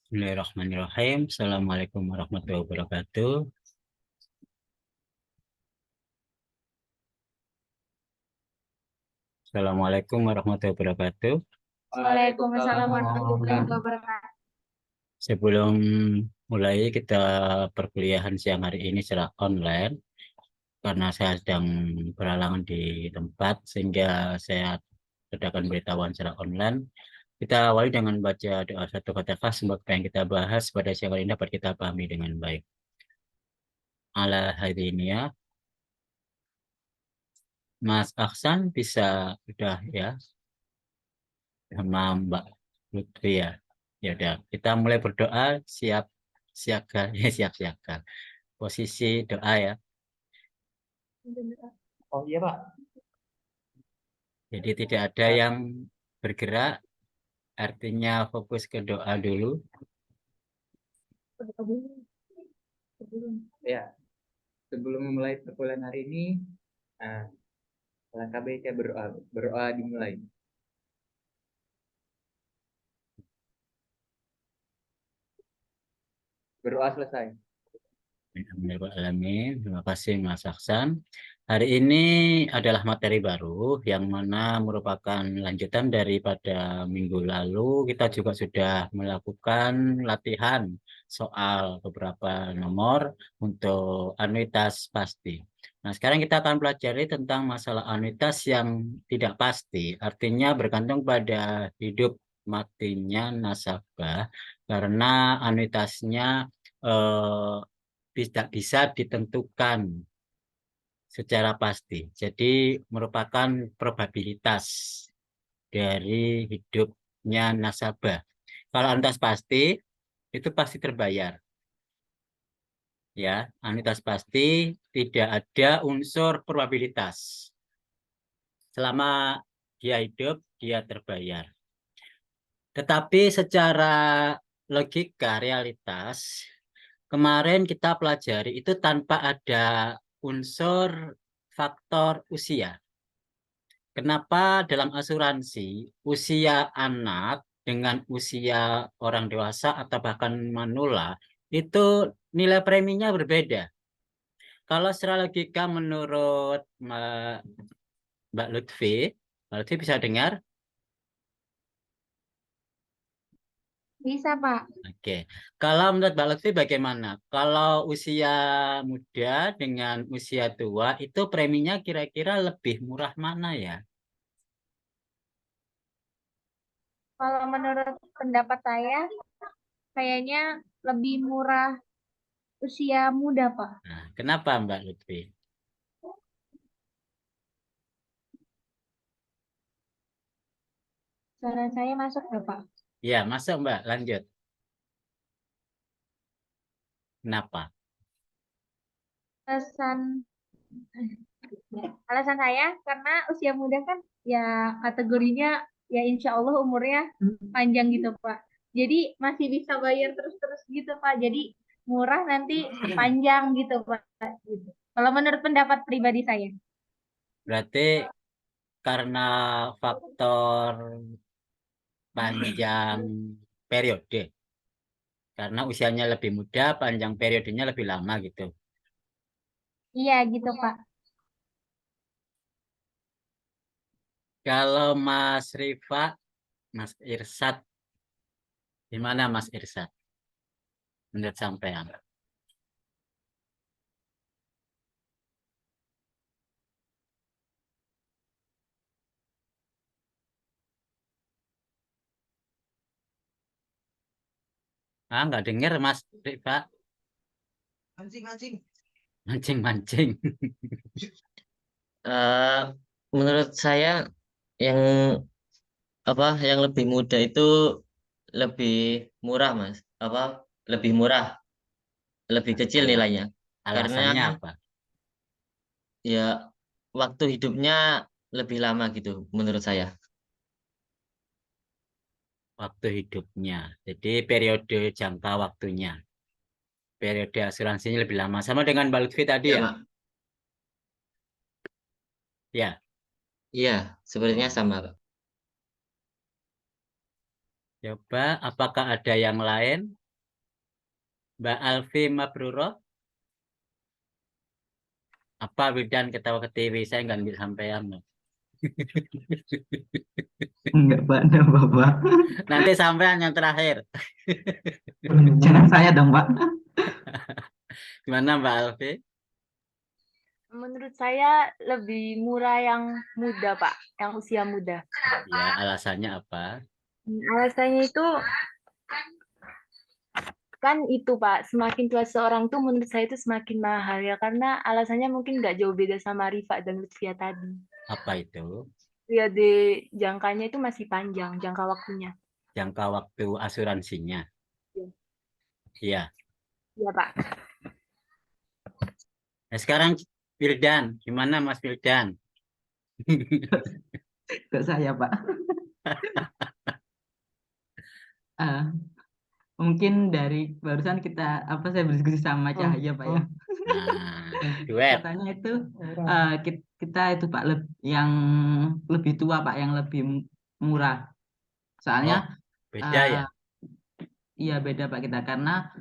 Bismillahirrahmanirrahim. Assalamualaikum warahmatullahi wabarakatuh. Assalamualaikum warahmatullahi wabarakatuh. Waalaikumsalam warahmatullahi wabarakatuh. Sebelum mulai kita perkuliahan siang hari ini secara online, karena saya sedang berhalangan di tempat, sehingga saya adakan beritahuan secara online. Kita awali dengan baca doa satu kata semoga yang kita bahas pada siang hari ini dapat kita pahami dengan baik. Ala hadiniya, Mas Aksan bisa sudah ya sama Mbak Lutfi ya. Ya udah, kita mulai berdoa siap siaga ya siap siaga. Posisi doa ya. Oh iya Pak. Jadi tidak ada yang bergerak, artinya fokus ke doa dulu. Ya, sebelum memulai perkuliahan hari ini, nah, alangkah baiknya berdoa dimulai. Berdoa selesai. Alamin. Terima kasih Mas Aksan. Hari ini adalah materi baru yang mana merupakan lanjutan daripada minggu lalu. Kita juga sudah melakukan latihan soal beberapa nomor untuk anuitas pasti. Nah, sekarang kita akan pelajari tentang masalah anuitas yang tidak pasti. Artinya bergantung pada hidup matinya nasabah karena anuitasnya tidak bisa ditentukan secara pasti. Jadi merupakan probabilitas dari hidupnya nasabah. Kalau anuitas pasti itu pasti terbayar. Ya, anuitas pasti tidak ada unsur probabilitas. Selama dia hidup, dia terbayar. Tetapi secara logika realitas, kemarin kita pelajari itu tanpa ada unsur faktor usia. Kenapa dalam asuransi usia anak dengan usia orang dewasa atau bahkan manula itu nilai preminya berbeda. Kalau secara logika menurut Mbak Lutfi bisa dengar? Bisa Pak. Oke, kalau menurut Mbak Lutfi bagaimana? Kalau usia muda dengan usia tua itu preminya kira-kira lebih murah mana ya? Kalau menurut pendapat saya, kayaknya lebih murah usia muda Pak. Nah, kenapa Mbak Lutfi? Saran saya masuk nggak Pak? Ya, masuk Mbak, lanjut. Kenapa? Alasan alasan saya karena usia muda kan ya kategorinya ya insya Allah umurnya panjang gitu Pak. Jadi masih bisa bayar terus-terus gitu Pak. Jadi murah nanti panjang gitu Pak. Gitu. Kalau menurut pendapat pribadi saya. Berarti karena faktor panjang periode. Karena usianya lebih muda, panjang periodenya lebih lama gitu. Iya gitu Pak. Kalau Mas Rifa, Mas Irsat, gimana Mas Irsat? Menurut sampean? Ah, nggak dengar Mas Rifa, Mancing-mancing. mancing-mancing. Eh, menurut saya yang yang lebih muda itu lebih murah mas, lebih murah, lebih kecil Ala- nilainya karena Alasannya apa? ya waktu hidupnya lebih lama gitu menurut saya. Waktu hidupnya. Jadi periode jangka waktunya. Periode asuransinya lebih lama. Sama dengan Mbak Lutfi tadi Ya ya? mak, Ya. iya sebenarnya sama Pak. Coba, apakah ada yang lain? Mbak Alfi Mabruroh. Apa Wildan ketawa ke TV? Saya nggak ambil sampean. Loh. Enggak, Pak. Enggak, Bapak. Nanti sampean yang terakhir. Jangan saya dong, Pak. Gimana Mbak Alfi? Menurut saya lebih murah yang muda, Pak, yang usia muda. Ya, alasannya apa? Alasannya itu kan itu, Pak, semakin tua seorang tuh menurut saya itu semakin mahal ya, karena alasannya mungkin nggak jauh beda sama Rifa dan Lutfia tadi. Apa itu? Periode jangkanya itu masih panjang, jangka waktunya. Jangka waktu asuransinya. Iya. Iya. Iya, Pak. Nah, sekarang Wildan, gimana Mas Wildan? Kok saya, Pak? Eh, mungkin dari barusan saya berdiskusi sama Cahaya, Pak ya. Nah, duet. Katanya itu kita itu Pak yang lebih tua, Pak, yang lebih murah. Oh, Soalnya beda ya? iya beda, Pak, kita karena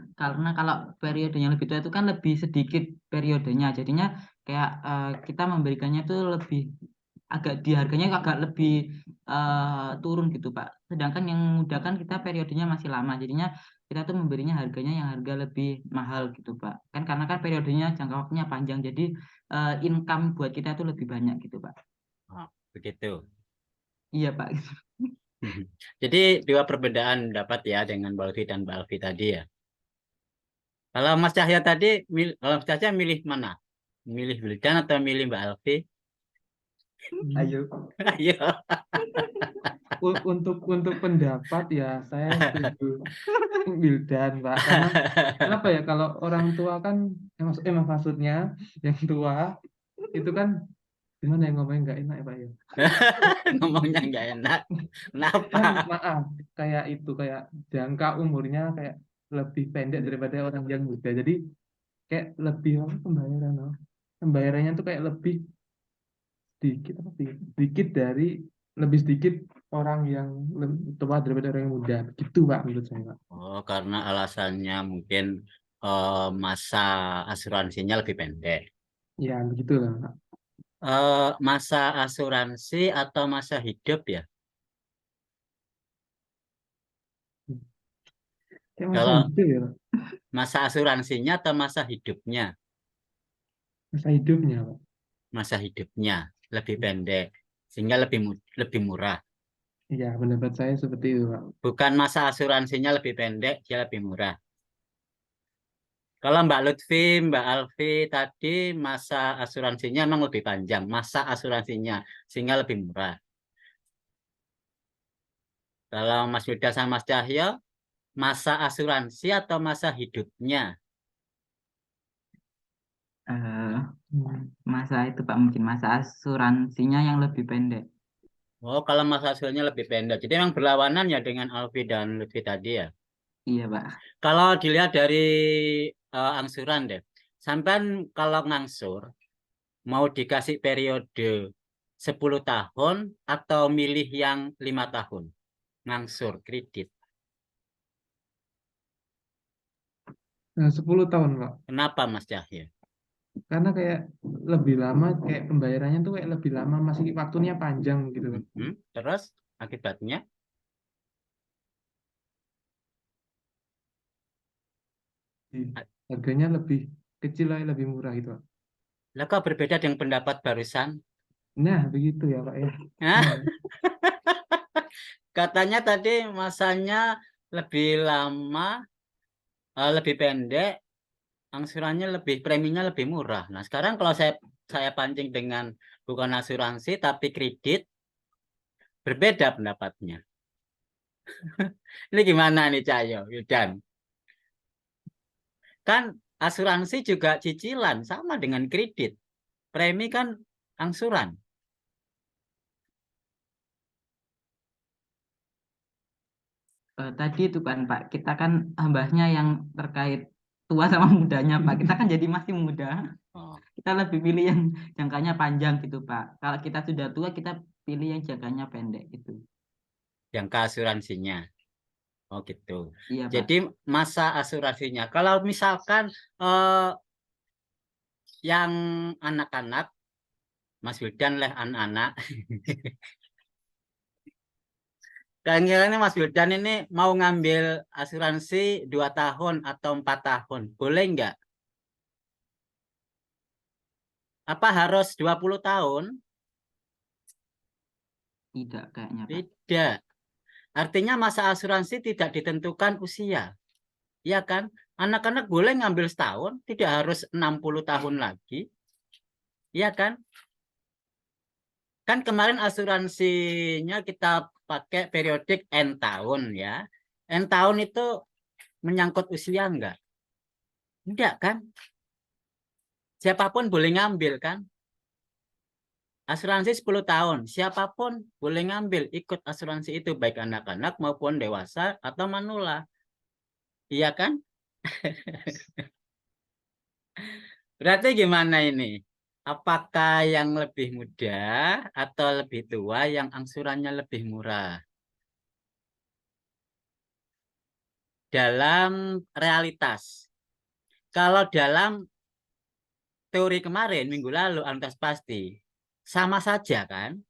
kalau periodenya lebih tua itu kan lebih sedikit periodenya, jadinya kayak kita memberikannya itu lebih di harganya agak lebih turun gitu, Pak. Sedangkan yang muda kan kita periodenya masih lama, jadinya kita tuh memberinya harganya yang harga lebih mahal gitu, Pak. Kan karena kan periodenya jangka waktunya panjang, jadi income buat kita tuh lebih banyak gitu, Pak. Oh, begitu. Iya, Pak. Jadi dua perbedaan dapat ya dengan Mbak Alfi dan Mbak Alfi tadi ya. Kalau Mas Cahya tadi, kalau Mas Cahya milih mana? Milih Wildan atau milih Mbak Alfi? Ayo. Ayo. Untuk pendapat ya saya setuju Wildan, Pak, karena kenapa ya, kalau orang tua kan maksudnya yang tua itu kan gimana ya, ngomongnya nggak enak ya, Pak ya. Ngomongnya nggak enak. Kenapa? Kan maaf, kayak jangka umurnya kayak lebih pendek daripada orang yang muda, jadi kayak lebih pembayarannya tuh kayak lebih lebih sedikit orang yang tua daripada orang yang muda gitu, Pak, menurut saya, Pak. Oh, karena alasannya mungkin masa asuransinya lebih pendek. Ya begitulah, Pak. Masa asuransi atau masa hidup ya? Kayak masa Kalau hidup ya, Pak. masa asuransinya atau masa hidupnya? Masa hidupnya, Pak. Masa hidupnya lebih pendek sehingga lebih murah. Iya, pendapat saya seperti itu, Pak. Bukan masa asuransinya lebih pendek, dia lebih murah. Kalau Mbak Lutfi, Mbak Alfi tadi masa asuransinya memang lebih panjang, masa asuransinya sehingga lebih murah. Kalau Mas Yuda sama Mas Cahyo, masa asuransi atau masa hidupnya? Masa itu, Pak, mungkin masa asuransinya yang lebih pendek. Oh, kalau masa asuransinya lebih pendek. Jadi memang berlawanan ya dengan Alfi dan Lutfi tadi ya. Iya, Pak. Kalau dilihat dari angsuran deh, sampai kalau ngangsur mau dikasih periode 10 tahun atau milih yang 5 tahun ngangsur kredit. Nah, 10 tahun, Pak. Kenapa Mas Cahyo? Karena kayak lebih lama, kayak pembayarannya tuh kayak lebih lama, masih waktunya panjang gitu, Pak. Terus akibatnya? Harganya lebih kecil, lebih murah gitu, Pak. Lah kok berbeda dengan pendapat barusan? Nah, begitu ya, Pak ya. Hah? Katanya tadi masanya lebih lama, lebih pendek, angsurannya preminya lebih murah. Nah, sekarang kalau saya pancing dengan bukan asuransi tapi kredit, berbeda pendapatnya. Ini gimana nih Cahyo, Wildan? Kan asuransi juga cicilan sama dengan kredit. Premi kan angsuran. Tadi itu kan, Pak, kita kan bahasnya yang terkait tua sama mudanya, Pak. Kita kan jadi masih muda. Oh, Kita lebih pilih yang jangkanya panjang gitu, Pak. Kalau kita sudah tua, kita pilih yang jangkanya pendek gitu. jangka asuransinya. Oh gitu. Iya, Pak. Jadi masa asuransinya, kalau misalkan yang anak-anak, Mas Wildan lah anak-anak, kayaknya Mas Wildan ini mau ngambil asuransi 2 tahun atau 4 tahun, boleh nggak? Apa harus 20 tahun? Tidak kayaknya, Pak. Tidak. Artinya masa asuransi tidak ditentukan usia. Iya kan? Anak-anak boleh ngambil setahun, tidak harus 60 tahun lagi. Iya kan? Kan kemarin asuransinya kita pakai periodik N tahun ya. N tahun itu menyangkut usia enggak? Enggak kan? Siapapun boleh ngambil kan? Asuransi 10 tahun, siapapun boleh ngambil ikut asuransi itu, baik anak-anak maupun dewasa atau manula. Iya kan? Berarti gimana ini? Apakah yang lebih muda atau lebih tua yang angsurannya lebih murah? Dalam realitas. Kalau dalam teori kemarin, minggu lalu, antas pasti. Sama saja kan?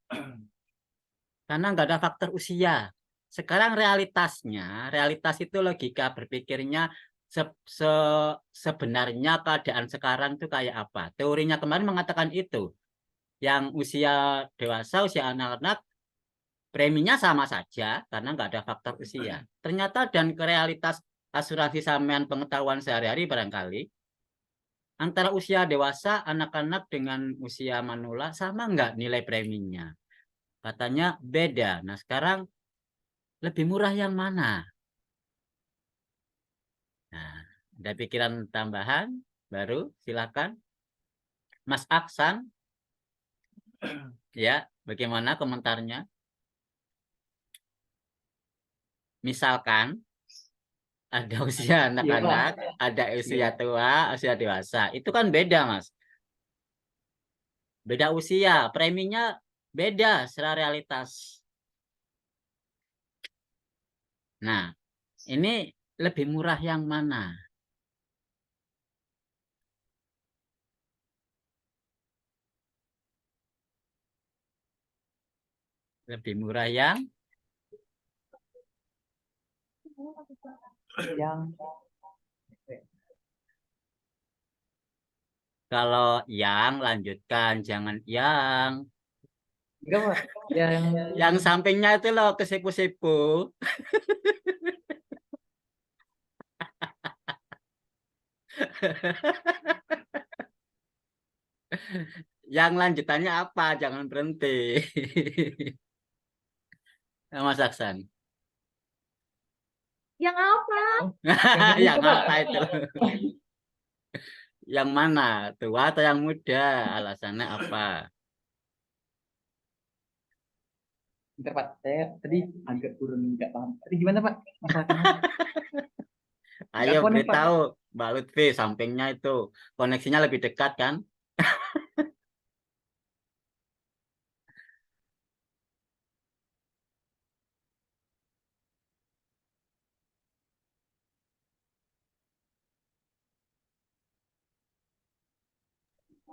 Karena nggak ada faktor usia. Sekarang realitasnya, realitas itu logika berpikirnya sebenarnya keadaan sekarang itu kayak apa. Teorinya kemarin mengatakan itu. Yang usia dewasa, usia anak-anak, preminya sama saja karena nggak ada faktor usia. Ternyata dan ke realitas asuransi sampean pengetahuan sehari-hari barangkali, antara usia dewasa, anak-anak dengan usia manula sama nggak nilai preminya? Katanya beda. Nah sekarang lebih murah yang mana? Nah, ada pikiran tambahan baru? Silakan. Mas Aksan, ya, bagaimana komentarnya? Misalkan ada usia anak-anak, ada usia tua, usia dewasa. Itu kan beda, Mas. Beda usia, preminya beda secara realitas. Nah, ini lebih murah yang mana? Lebih murah yang kalau yang lanjutkan, jangan yang Enggak, Pak. yang sampingnya itu loh kesipu-sipu. Yang lanjutannya apa? Jangan berhenti. Mas Aksan. Yang apa? Yang apa itu? Yang mana? Tua atau yang muda? Alasannya apa? Bentar, Pak. Saya tadi agak kurang nggak paham. Tadi gimana, Pak? Masalahnya? Ayo Nggak connect, Pak. beritahu Mbak Lutfi, sampingnya itu koneksinya lebih dekat kan?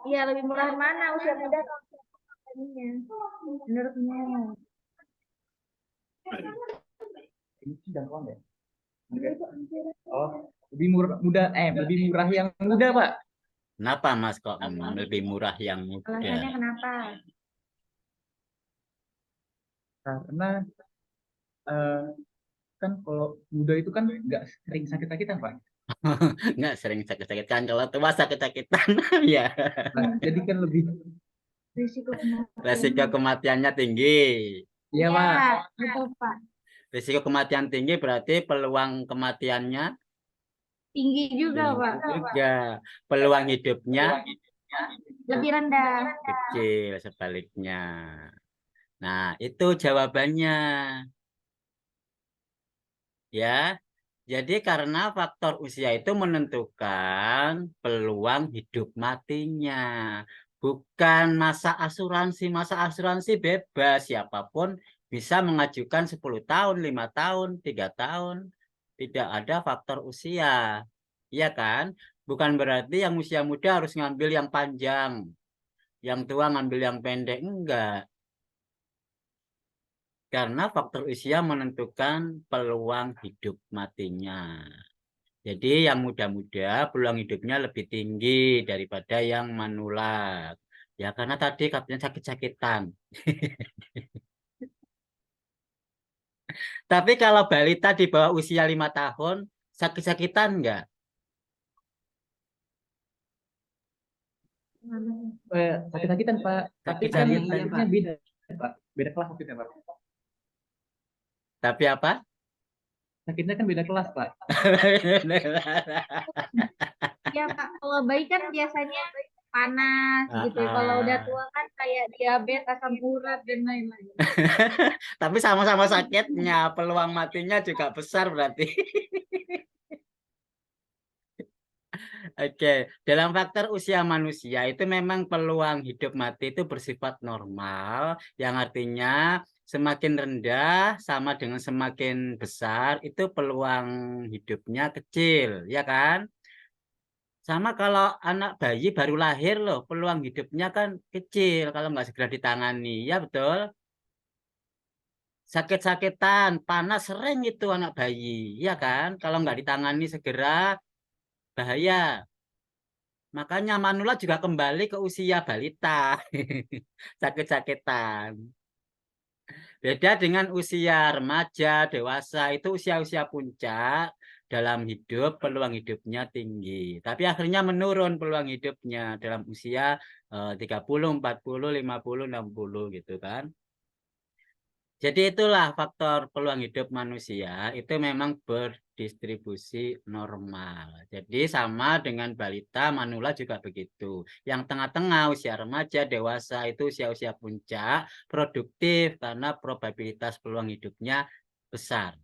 Iya, lebih murah mana? Usia muda atau usia tua? Menurutmu? Ini sih jangkauan ya? Oh, lebih murah yang muda, Pak. Kenapa Mas kok lebih murah yang muda? Alasannya kenapa? Karena kan kalau muda itu kan nggak sering sakit-sakitan, Pak. Nggak sering sakit-sakitan, kalau tua sakit-sakitan ya. Nah, jadi kan lebih Resiko kematiannya tinggi. iya, Pak. Betul, Pak. Risiko kematian tinggi berarti peluang kematiannya Tinggi juga, Pak. juga. Peluang hidupnya Lebih rendah. kecil sebaliknya. Nah, itu jawabannya. Ya. Jadi karena faktor usia itu menentukan peluang hidup matinya. Bukan masa asuransi. Masa asuransi bebas, siapapun bisa mengajukan 10 tahun, 5 tahun, 3 tahun. Tidak ada faktor usia. Iya kan? Bukan berarti yang usia muda harus ngambil yang panjang. Yang tua ngambil yang pendek. Enggak. Karena faktor usia menentukan peluang hidup matinya. Jadi yang muda-muda peluang hidupnya lebih tinggi daripada yang manula. Ya karena tadi katanya sakit-sakitan. Tapi kalau balita di bawah usia 5 tahun, sakit-sakitan enggak? Sakit-sakitan Pak, tapi kan Sakit-sakitan. Iya, sakitnya Pak. beda Pak, beda kelas sakitnya Pak. Tapi apa? Sakitnya kan beda kelas Pak. Ya Pak, kalau bayi kan biasanya panas gitu ya. Kalau udah tua kan kayak diabetes, asam urat dan lain-lain. Tapi sama-sama sakitnya, peluang matinya juga besar berarti. Oke, dalam faktor usia manusia itu memang peluang hidup mati itu bersifat normal, yang artinya semakin rendah sama dengan semakin besar itu peluang hidupnya kecil, ya kan? Sama kalau anak bayi baru lahir loh, peluang hidupnya kan kecil kalau nggak segera ditangani, ya betul? Sakit-sakitan, panas sering itu anak bayi, ya kan? Kalau nggak ditangani segera bahaya. Makanya manula juga kembali ke usia balita. Sakit-sakitan. Beda dengan usia remaja, dewasa, itu usia-usia puncak dalam hidup, peluang hidupnya tinggi. Tapi akhirnya menurun peluang hidupnya dalam usia 30, 40, 50, 60 gitu kan. Jadi itulah faktor peluang hidup manusia itu memang berdistribusi normal. Jadi sama dengan balita, manula juga begitu. Yang tengah-tengah usia remaja, dewasa itu usia-usia puncak, produktif karena probabilitas peluang hidupnya besar.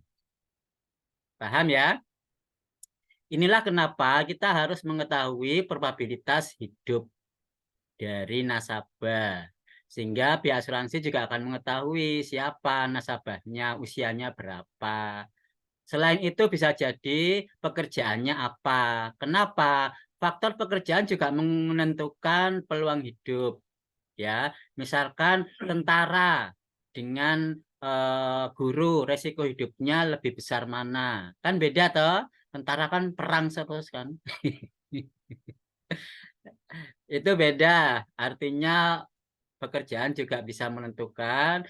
Paham ya? Inilah kenapa kita harus mengetahui probabilitas hidup dari nasabah. Sehingga pihak asuransi juga akan mengetahui siapa nasabahnya, usianya berapa. Selain itu bisa jadi pekerjaannya apa. Kenapa? Faktor pekerjaan juga menentukan peluang hidup. Ya, misalkan tentara dengan guru, resiko hidupnya lebih besar mana? Kan beda toh. Tentara kan perang terus kan. Itu beda. Artinya pekerjaan juga bisa menentukan,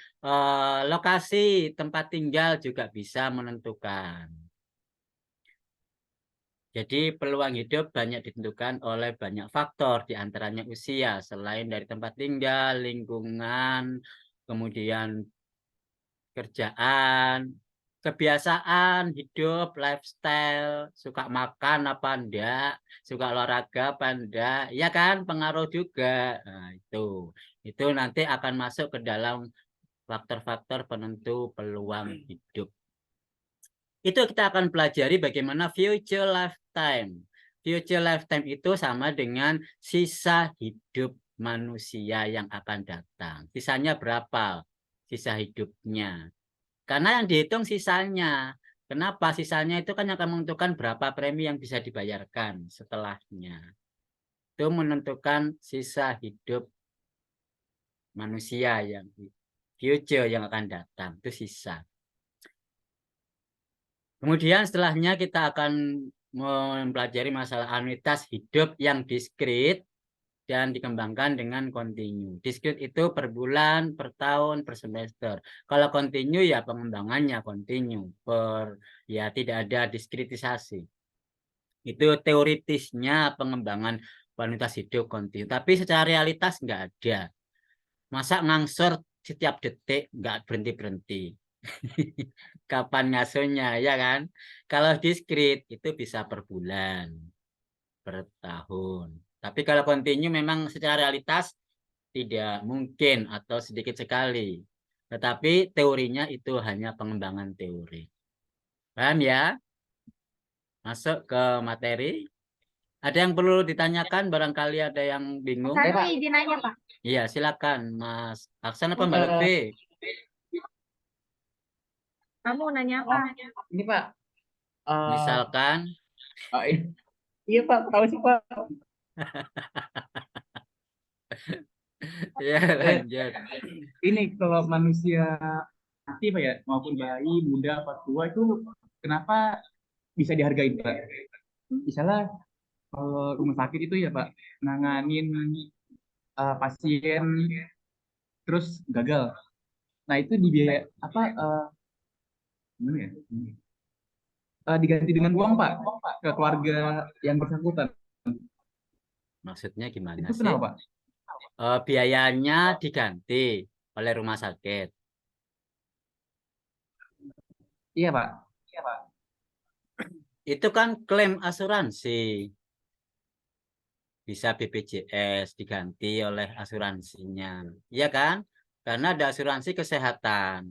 lokasi tempat tinggal juga bisa menentukan. Jadi peluang hidup banyak ditentukan oleh banyak faktor, diantaranya usia, selain dari tempat tinggal, lingkungan, kemudian kerjaan, kebiasaan hidup, lifestyle, suka makan apa enggak, suka olahraga apa enggak, ya kan pengaruh juga. Nah, itu nanti akan masuk ke dalam faktor-faktor penentu peluang hidup. Itu kita akan pelajari bagaimana future lifetime. Future lifetime itu sama dengan sisa hidup manusia yang akan datang. Sisanya berapa? Sisa hidupnya. Karena yang dihitung sisanya. Kenapa? Sisanya itu kan yang akan menentukan berapa premi yang bisa dibayarkan setelahnya. Itu menentukan sisa hidup manusia yang future yang akan datang. Itu sisa. Kemudian setelahnya kita akan mempelajari masalah anuitas hidup yang diskrit dan dikembangkan dengan kontinu. Diskrit itu per bulan, per tahun, per semester. Kalau kontinu ya pengembangannya kontinu, ya tidak ada diskritisasi. Itu teoritisnya pengembangan anuitas hidup kontinu. Tapi secara realitas nggak ada. Masa ngangsur setiap detik nggak berhenti-berhenti. Kapan ngasuhnya, ya kan? Kalau diskrit itu bisa per bulan, per tahun. Tapi kalau kontinu memang secara realitas tidak mungkin atau sedikit sekali. Tetapi teorinya itu hanya pengembangan teori. Paham ya? Masuk ke materi. Ada yang perlu ditanyakan? Barangkali ada yang bingung. Santi izin nanya Pak. Iya, silakan Mas Aksan apa Mbak Lutfi? Kamu nanya apa? Ini Pak. Misalkan, Oh, iya Pak, tahu sih Pak. ya lanjut. Ini kalau manusia aktif Pak ya, maupun bayi, muda, apa tua itu kenapa bisa dihargai Pak? Misalnya kalau rumah sakit itu ya Pak, nanganin pasien terus gagal. Nah itu dibiaya apa? Gimana ya? Diganti dengan uang Pak ke keluarga yang bersangkutan. Maksudnya gimana Itu sih? kenapa Pak? Biayanya diganti oleh rumah sakit. Iya Pak. Itu kan klaim asuransi. Bisa BPJS diganti oleh asuransinya. Iya kan? Karena ada asuransi kesehatan.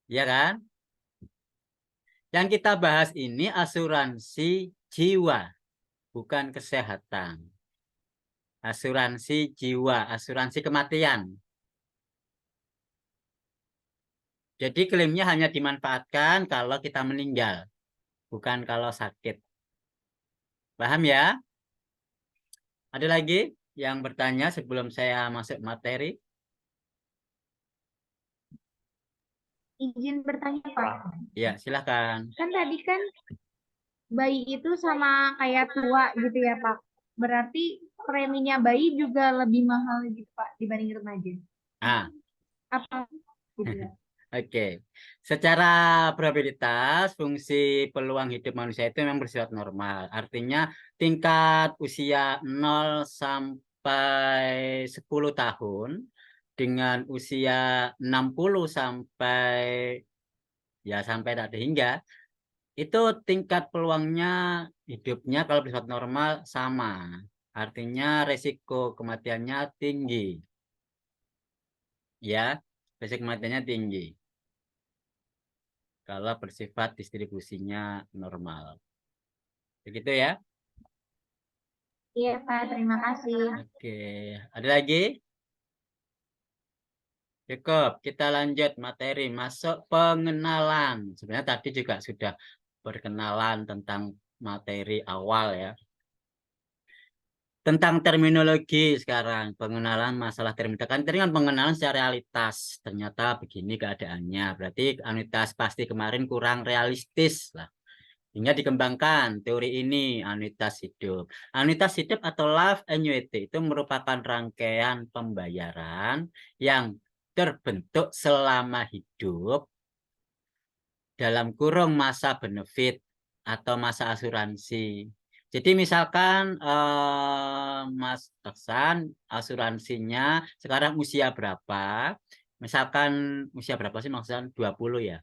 Iya kan? Yang kita bahas ini asuransi jiwa, bukan kesehatan. Asuransi jiwa, asuransi kematian. Jadi klaimnya hanya dimanfaatkan kalau kita meninggal, bukan kalau sakit. Paham ya? Ada lagi yang bertanya sebelum saya masuk materi? Izin bertanya, Pak. Ya, silakan. Kan tadi kan bayi itu sama kayak tua gitu ya, Pak. Berarti preminya bayi juga lebih mahal gitu, Pak, dibanding remaja. Ah, Apa gitu ya? Oke, secara probabilitas fungsi peluang hidup manusia itu memang bersifat normal. Artinya tingkat usia 0 sampai 10 tahun dengan usia 60 sampai tak ada hingga itu tingkat peluangnya hidupnya kalau bersifat normal sama. Artinya resiko kematiannya tinggi. Ya, resiko kematiannya tinggi. Kalau bersifat distribusinya normal. Begitu ya. Iya, Pak. Terima kasih. Oke, ada lagi? Cukup, kita lanjut materi. Masuk pengenalan. Sebenarnya tadi juga sudah perkenalan tentang materi awal ya. Tentang terminologi sekarang. Pengenalan masalah terminologi. Kan tadi kan pengenalan secara realitas. Ternyata begini keadaannya. Berarti anuitas pasti kemarin kurang realistis lah. Hingga dikembangkan teori ini, anuitas hidup. Anuitas hidup atau life annuity itu merupakan rangkaian pembayaran yang terbentuk selama hidup dalam kurung masa benefit atau masa asuransi. Jadi misalkan Mas Aksan asuransinya sekarang usia berapa? Misalkan usia berapa sih Mas Aksan? 20 ya?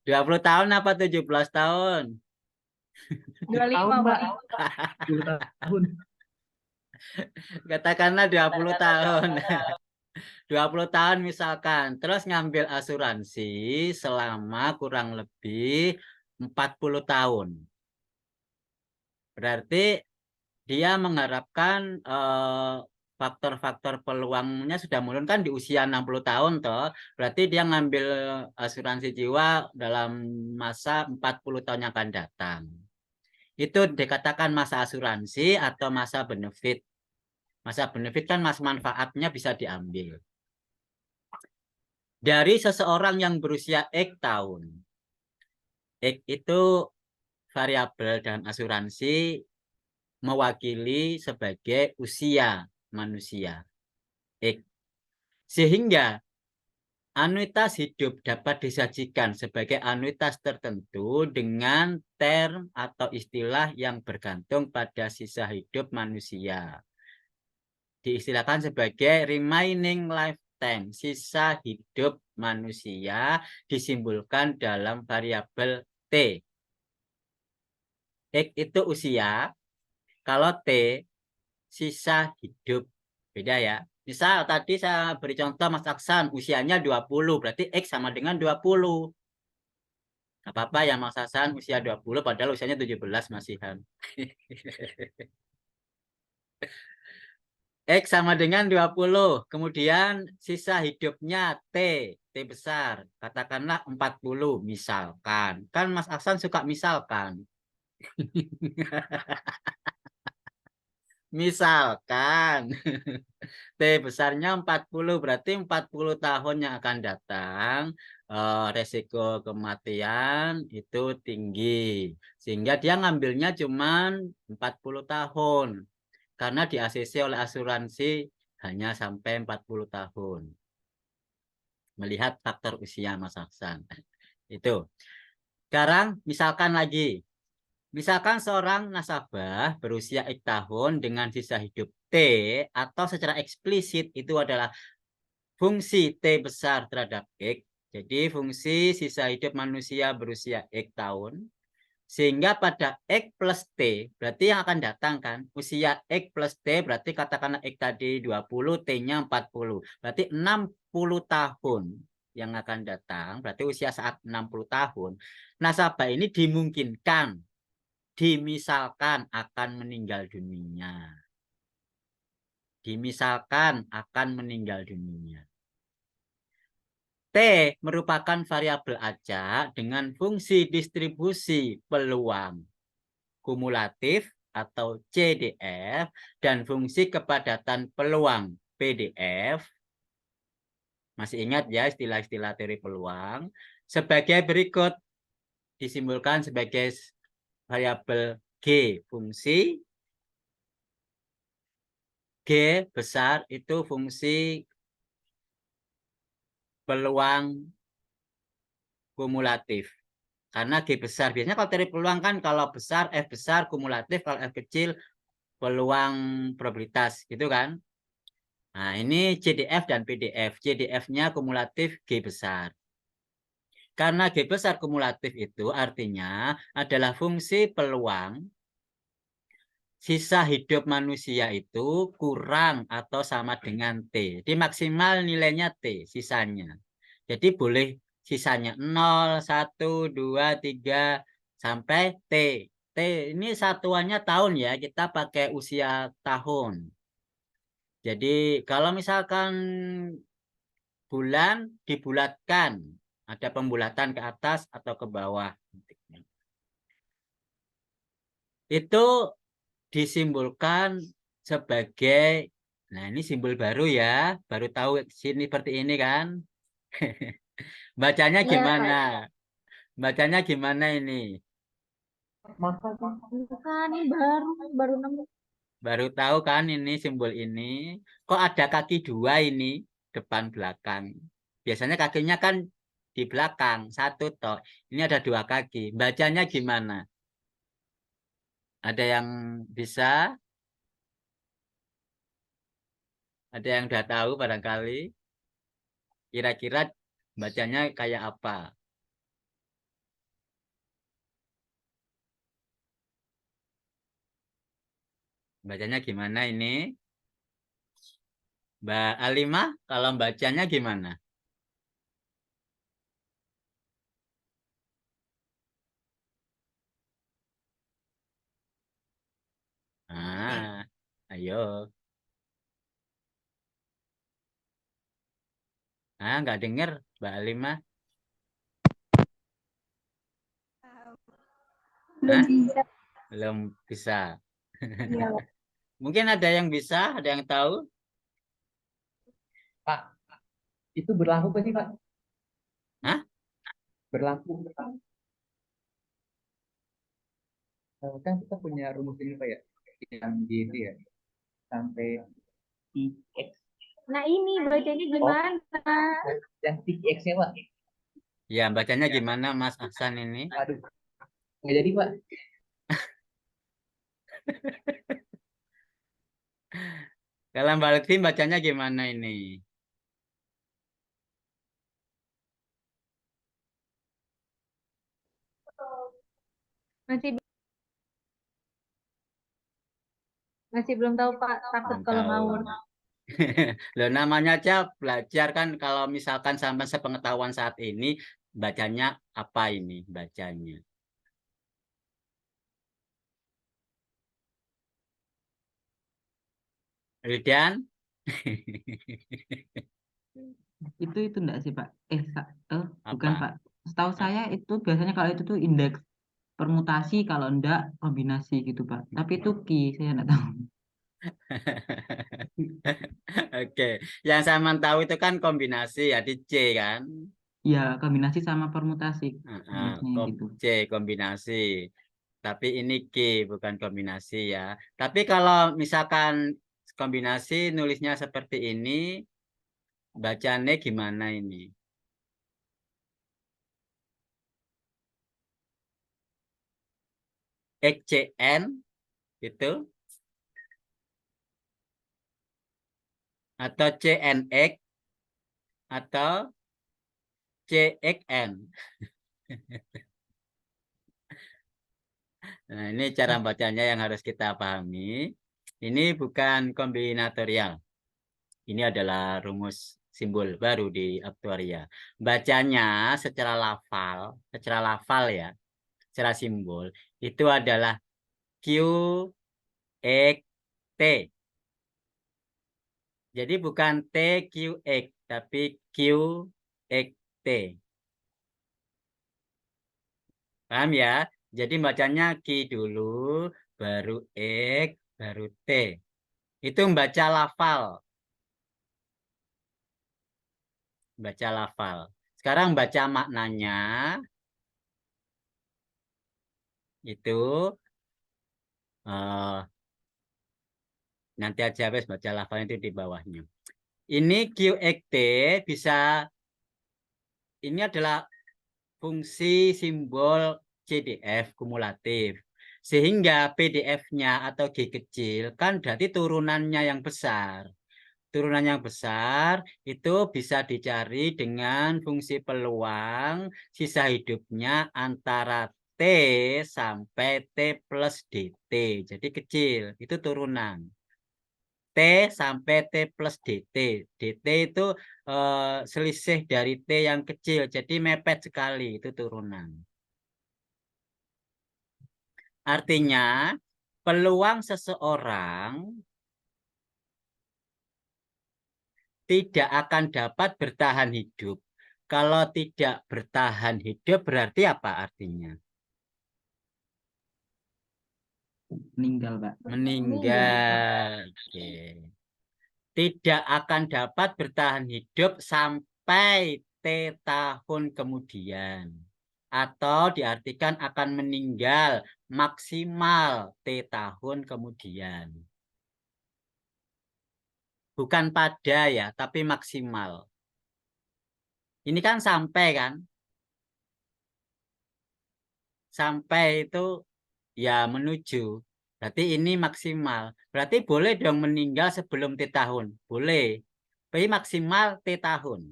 20 tahun apa 17 tahun? 25, Tahun Pak. Pak. 10 tahun. Katakanlah 20 tahun. 20 tahun misalkan. Terus ngambil asuransi selama kurang lebih 40 tahun. Berarti dia mengharapkan faktor-faktor peluangnya sudah menurunkan di usia 60 tahun toh. Berarti dia ngambil asuransi jiwa dalam masa 40 tahun yang akan datang. Itu dikatakan masa asuransi atau masa benefit. Masa benefit kan masa manfaatnya bisa diambil. Dari seseorang yang berusia X tahun. X itu variabel dalam asuransi mewakili sebagai usia manusia. X. Sehingga anuitas hidup dapat disajikan sebagai anuitas tertentu dengan term atau istilah yang bergantung pada sisa hidup manusia. Diistilahkan sebagai remaining lifetime, sisa hidup manusia disimbolkan dalam variabel T. X itu usia, kalau T sisa hidup. Beda ya. Misal tadi saya beri contoh Mas Aksan, usianya 20, berarti X sama dengan 20. Gak apa-apa ya Mas Aksan, usia 20 padahal usianya 17 masihan. X sama dengan 20. Kemudian sisa hidupnya T besar. Katakanlah 40 misalkan. Kan Mas Aksan suka misalkan. Misalkan T besarnya 40, berarti 40 tahun yang akan datang resiko kematian itu tinggi. Sehingga dia ngambilnya cuma 40 tahun. Karena di ACC oleh asuransi hanya sampai 40 tahun. Melihat faktor usia Mas Aksan. Itu. Sekarang misalkan lagi. Misalkan seorang nasabah berusia X tahun dengan sisa hidup T atau secara eksplisit itu adalah fungsi T besar terhadap X. Jadi fungsi sisa hidup manusia berusia X tahun. Sehingga pada X plus T, berarti yang akan datang kan, usia X plus T, berarti katakanlah X tadi 20, T-nya 40. Berarti 60 tahun yang akan datang, berarti usia saat 60 tahun. Nasabah ini dimisalkan akan meninggal dunia. Dimisalkan akan meninggal dunia. T merupakan variabel acak dengan fungsi distribusi peluang kumulatif atau CDF dan fungsi kepadatan peluang PDF. Masih ingat ya istilah-istilah teori peluang? Sebagai berikut disimbolkan sebagai variabel G fungsi. G besar itu fungsi peluang kumulatif. Karena G besar. Biasanya kalau teori peluang kan kalau besar, F besar, kumulatif. Kalau F kecil, peluang probabilitas. Gitu kan. Nah, ini CDF dan PDF. CDF-nya kumulatif G besar. Karena G besar kumulatif itu artinya adalah fungsi peluang sisa hidup manusia itu kurang atau sama dengan T. Jadi maksimal nilainya T, sisanya. Jadi boleh sisanya 0, 1, 2, 3, sampai T. T ini satuannya tahun ya, kita pakai usia tahun. Jadi kalau misalkan bulan dibulatkan, ada pembulatan ke atas atau ke bawah. Itu disimbolkan sebagai, nah ini simbol baru ya, baru tahu sini seperti ini kan. Bacanya Iya, gimana? Pak. Bacanya gimana ini? Bukan, ini baru nemu. Baru tahu kan ini simbol ini. Kok ada kaki dua ini, depan belakang. Biasanya kakinya kan di belakang, satu toh. Ini ada dua kaki. Bacanya gimana? Ada yang bisa? Ada yang udah tahu barangkali? Kira-kira bacanya kayak apa? Bacanya gimana ini? Mbak Alimah, kalau bacanya gimana? Ah, ayo. Ah, nggak dengar, Mbak Alimah. Belum Hah? bisa. Belum bisa. Iya, Mungkin ada yang bisa, ada yang tahu? Pak, itu berlaku kan sih, Pak? Hah? Berlaku. Kan kita punya rumus ini, Pak ya, yang gitu ya, sampai TX. nah ini bacanya gimana? Yang TX-nya, Pak. Ya, bacanya gimana Mas Ahsan ini? Aduh, nggak jadi, Pak. Kalau Mbak Lutfi bacanya gimana ini? Masih masih belum tahu, Pak. Takut Belum kalau tahu. ngawur. Loh, namanya aja belajar kan kalau misalkan sampai sepengetahuan saat ini bacanya apa ini bacanya? Wildan? Itu enggak sih Pak? Bukan Apa? Pak. Setahu saya itu biasanya kalau itu tuh indeks permutasi, kalau enggak kombinasi gitu Pak. Tapi itu saya enggak tahu. Oke, yang saya tahu itu kan kombinasi ya di C kan. Ya, kombinasi sama permutasi. Biasanya gitu. C kombinasi. Tapi ini K bukan kombinasi ya. Tapi kalau misalkan kombinasi nulisnya seperti ini, bacanya gimana ini? XCN gitu atau CNX atau CXN. Nah, ini cara bacanya yang harus kita pahami. Ini bukan kombinatorial. Ini adalah rumus simbol baru di aktuaria. Bacanya secara lafal ya, secara simbol itu adalah Q, X, T. Jadi bukan T, Q, X, tapi Q, X, T. Paham ya? Jadi bacanya Q dulu, baru X, baru T. Itu membaca lafal. Baca lafal. Sekarang baca maknanya. Itu nanti aja habis baca lafalnya itu di bawahnya. Ini QXT bisa, ini adalah fungsi simbol CDF kumulatif. Sehingga PDF-nya atau G kecil kan berarti turunannya yang besar. Turunan yang besar itu bisa dicari dengan fungsi peluang sisa hidupnya antara T sampai T plus DT. Jadi kecil, itu turunan. T sampai T plus DT. DT itu selisih dari T yang kecil, jadi mepet sekali, itu turunan. Artinya, peluang seseorang tidak akan dapat bertahan hidup. Kalau tidak bertahan hidup berarti apa artinya? Meninggal Pak. Meninggal. Oke. Tidak akan dapat bertahan hidup sampai T tahun kemudian. Atau diartikan akan meninggal maksimal T tahun kemudian. Bukan pada ya, tapi maksimal. Ini kan sampai kan? Sampai itu ya menuju. Berarti ini maksimal. Berarti boleh dong meninggal sebelum T tahun. Boleh. Tapi maksimal T tahun.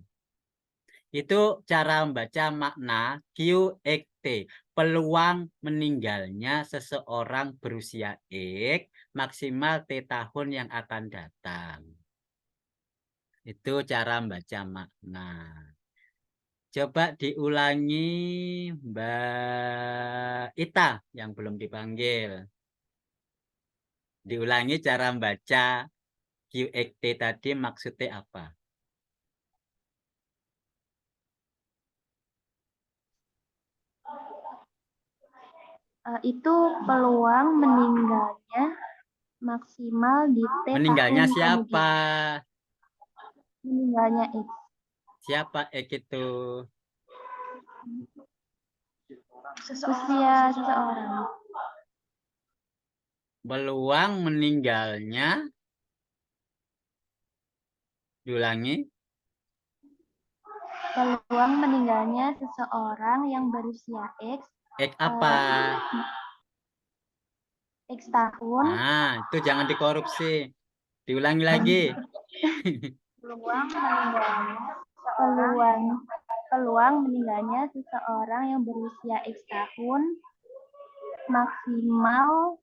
Itu cara membaca makna QXT. Peluang meninggalnya seseorang berusia X maksimal T tahun yang akan datang. Itu cara membaca makna. Coba diulangi Mbak Ita yang belum dipanggil. Diulangi cara membaca QXT tadi maksudnya apa? Itu peluang meninggalnya maksimal di T Meninggalnya tahun siapa? kemudian. Meninggalnya X. Siapa X itu? Usia seseorang. Peluang meninggalnya, diulangi. Peluang meninggalnya seseorang yang berusia X. X apa? X tahun. Nah, itu jangan dikorupsi. Diulangi lagi. Peluang meninggalnya seseorang yang berusia X tahun maksimal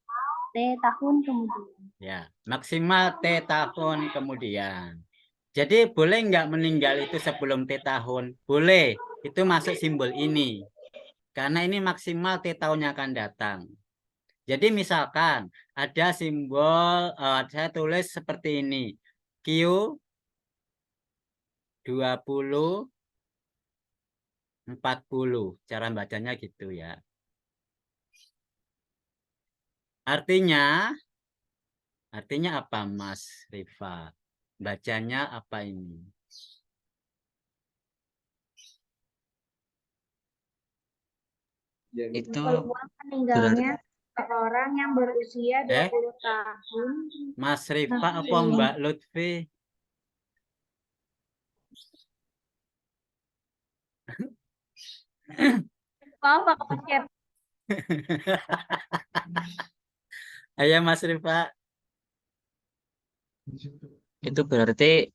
T tahun kemudian. Ya, maksimal T tahun kemudian. Jadi boleh nggak meninggal itu sebelum T tahun? Boleh. Itu masuk simbol ini. Karena ini maksimal T tahunnya akan datang. Jadi misalkan ada simbol, saya tulis seperti ini. Q 20 40. Cara bacanya gitu ya. Artinya apa, Mas Rifa? Bacanya apa ini? Itu Peluang meninggalnya seorang yang berusia 20 tahun. Mas Rifa apa Maksimal. Mbak Lutfi? Maaf, Pak Pasien. Ayo Mas Rifa. itu berarti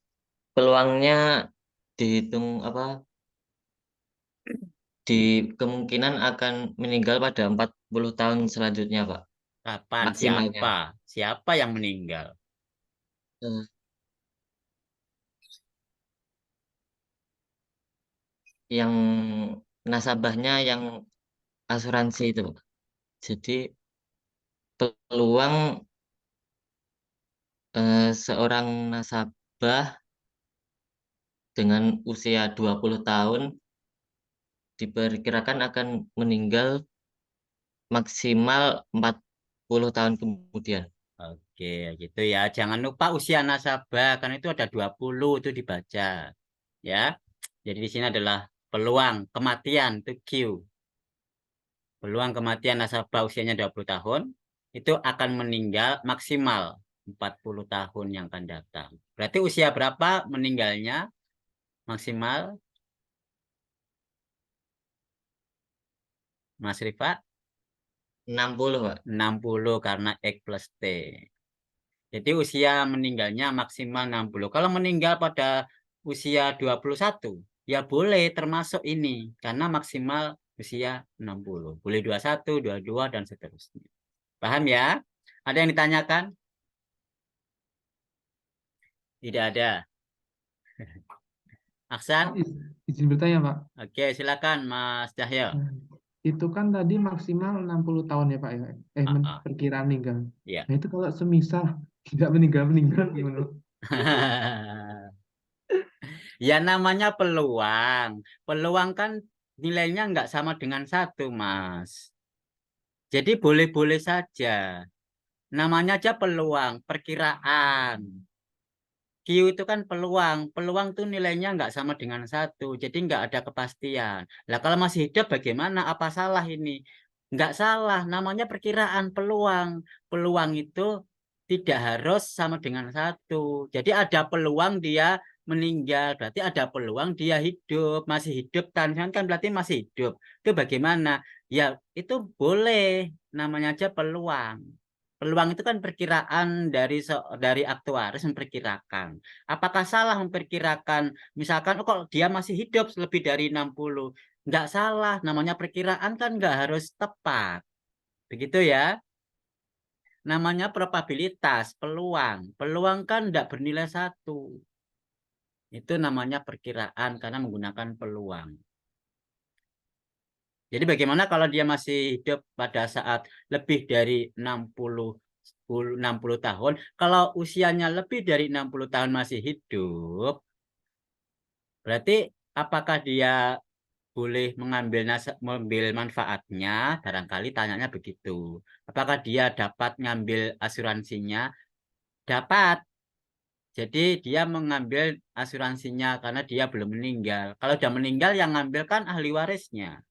peluangnya dihitung apa? Di kemungkinan akan meninggal pada 40 tahun selanjutnya, Pak. Kapan? Maksimalnya. Siapa yang meninggal? Eh, Yang nasabahnya yang asuransi itu, Pak. Jadi peluang seorang nasabah dengan usia 20 tahun diperkirakan akan meninggal maksimal 40 tahun kemudian. Oke, gitu ya. Jangan lupa usia nasabah, karena itu ada 20 itu dibaca. Ya. Jadi di sini adalah peluang kematian, itu Q. Peluang kematian nasabah usianya 20 tahun, itu akan meninggal maksimal 40 tahun yang akan datang. Berarti usia berapa meninggalnya maksimal, Mas Rifa? 60, Pak. 60 karena X plus T. Jadi usia meninggalnya maksimal 60. Kalau meninggal pada usia 21, ya boleh termasuk ini. Karena maksimal usia 60. Boleh 21, 22, dan seterusnya. Paham ya? Ada yang ditanyakan? Tidak ada. Aksan? Pak, izin bertanya, Pak. Oke, silakan Mas Cahyo. Itu kan tadi maksimal 60 tahun ya, Pak ya? Perkiraan meninggal. Iya. Nah, itu kalau semisal tidak meninggal gimana? Ya namanya peluang. Peluang kan nilainya nggak sama dengan 1, Mas. Jadi boleh-boleh saja. Namanya aja peluang, perkiraan. Q itu kan peluang. Peluang tuh nilainya nggak sama dengan 1. Jadi nggak ada kepastian. Lah kalau masih hidup bagaimana? Apa salah ini? Nggak salah. Namanya perkiraan peluang. Peluang itu tidak harus sama dengan 1. Jadi ada peluang dia meninggal. Berarti ada peluang dia hidup. Masih hidup kan berarti masih hidup. Itu bagaimana? Ya itu boleh. Namanya aja peluang. Peluang itu kan perkiraan dari aktuaris memperkirakan. Apakah salah memperkirakan, misalkan oh, kalau dia masih hidup lebih dari 60? Nggak salah, namanya perkiraan kan nggak harus tepat. Begitu ya. Namanya probabilitas, peluang. Peluang kan nggak bernilai 1. Itu namanya perkiraan karena menggunakan peluang. Jadi bagaimana kalau dia masih hidup pada saat lebih dari 60 tahun, kalau usianya lebih dari 60 tahun masih hidup, berarti apakah dia boleh mengambil manfaatnya? Barangkali tanyanya begitu. Apakah dia dapat ngambil asuransinya? Dapat. Jadi dia mengambil asuransinya karena dia belum meninggal. Kalau sudah meninggal yang ngambil kan ahli warisnya.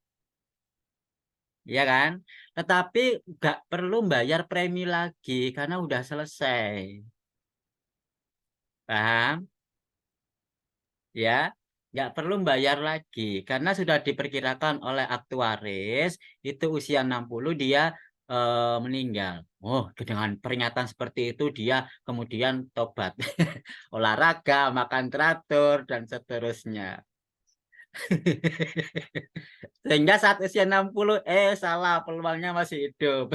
Ya kan? Tetapi nggak perlu bayar premi lagi karena udah selesai. Paham? Ya, nggak perlu bayar lagi karena sudah diperkirakan oleh aktuaris itu usia 60 dia meninggal. Oh, dengan peringatan seperti itu dia kemudian tobat. Olahraga, makan teratur, dan seterusnya. Sehingga saat usia 60, salah, peluangnya masih hidup.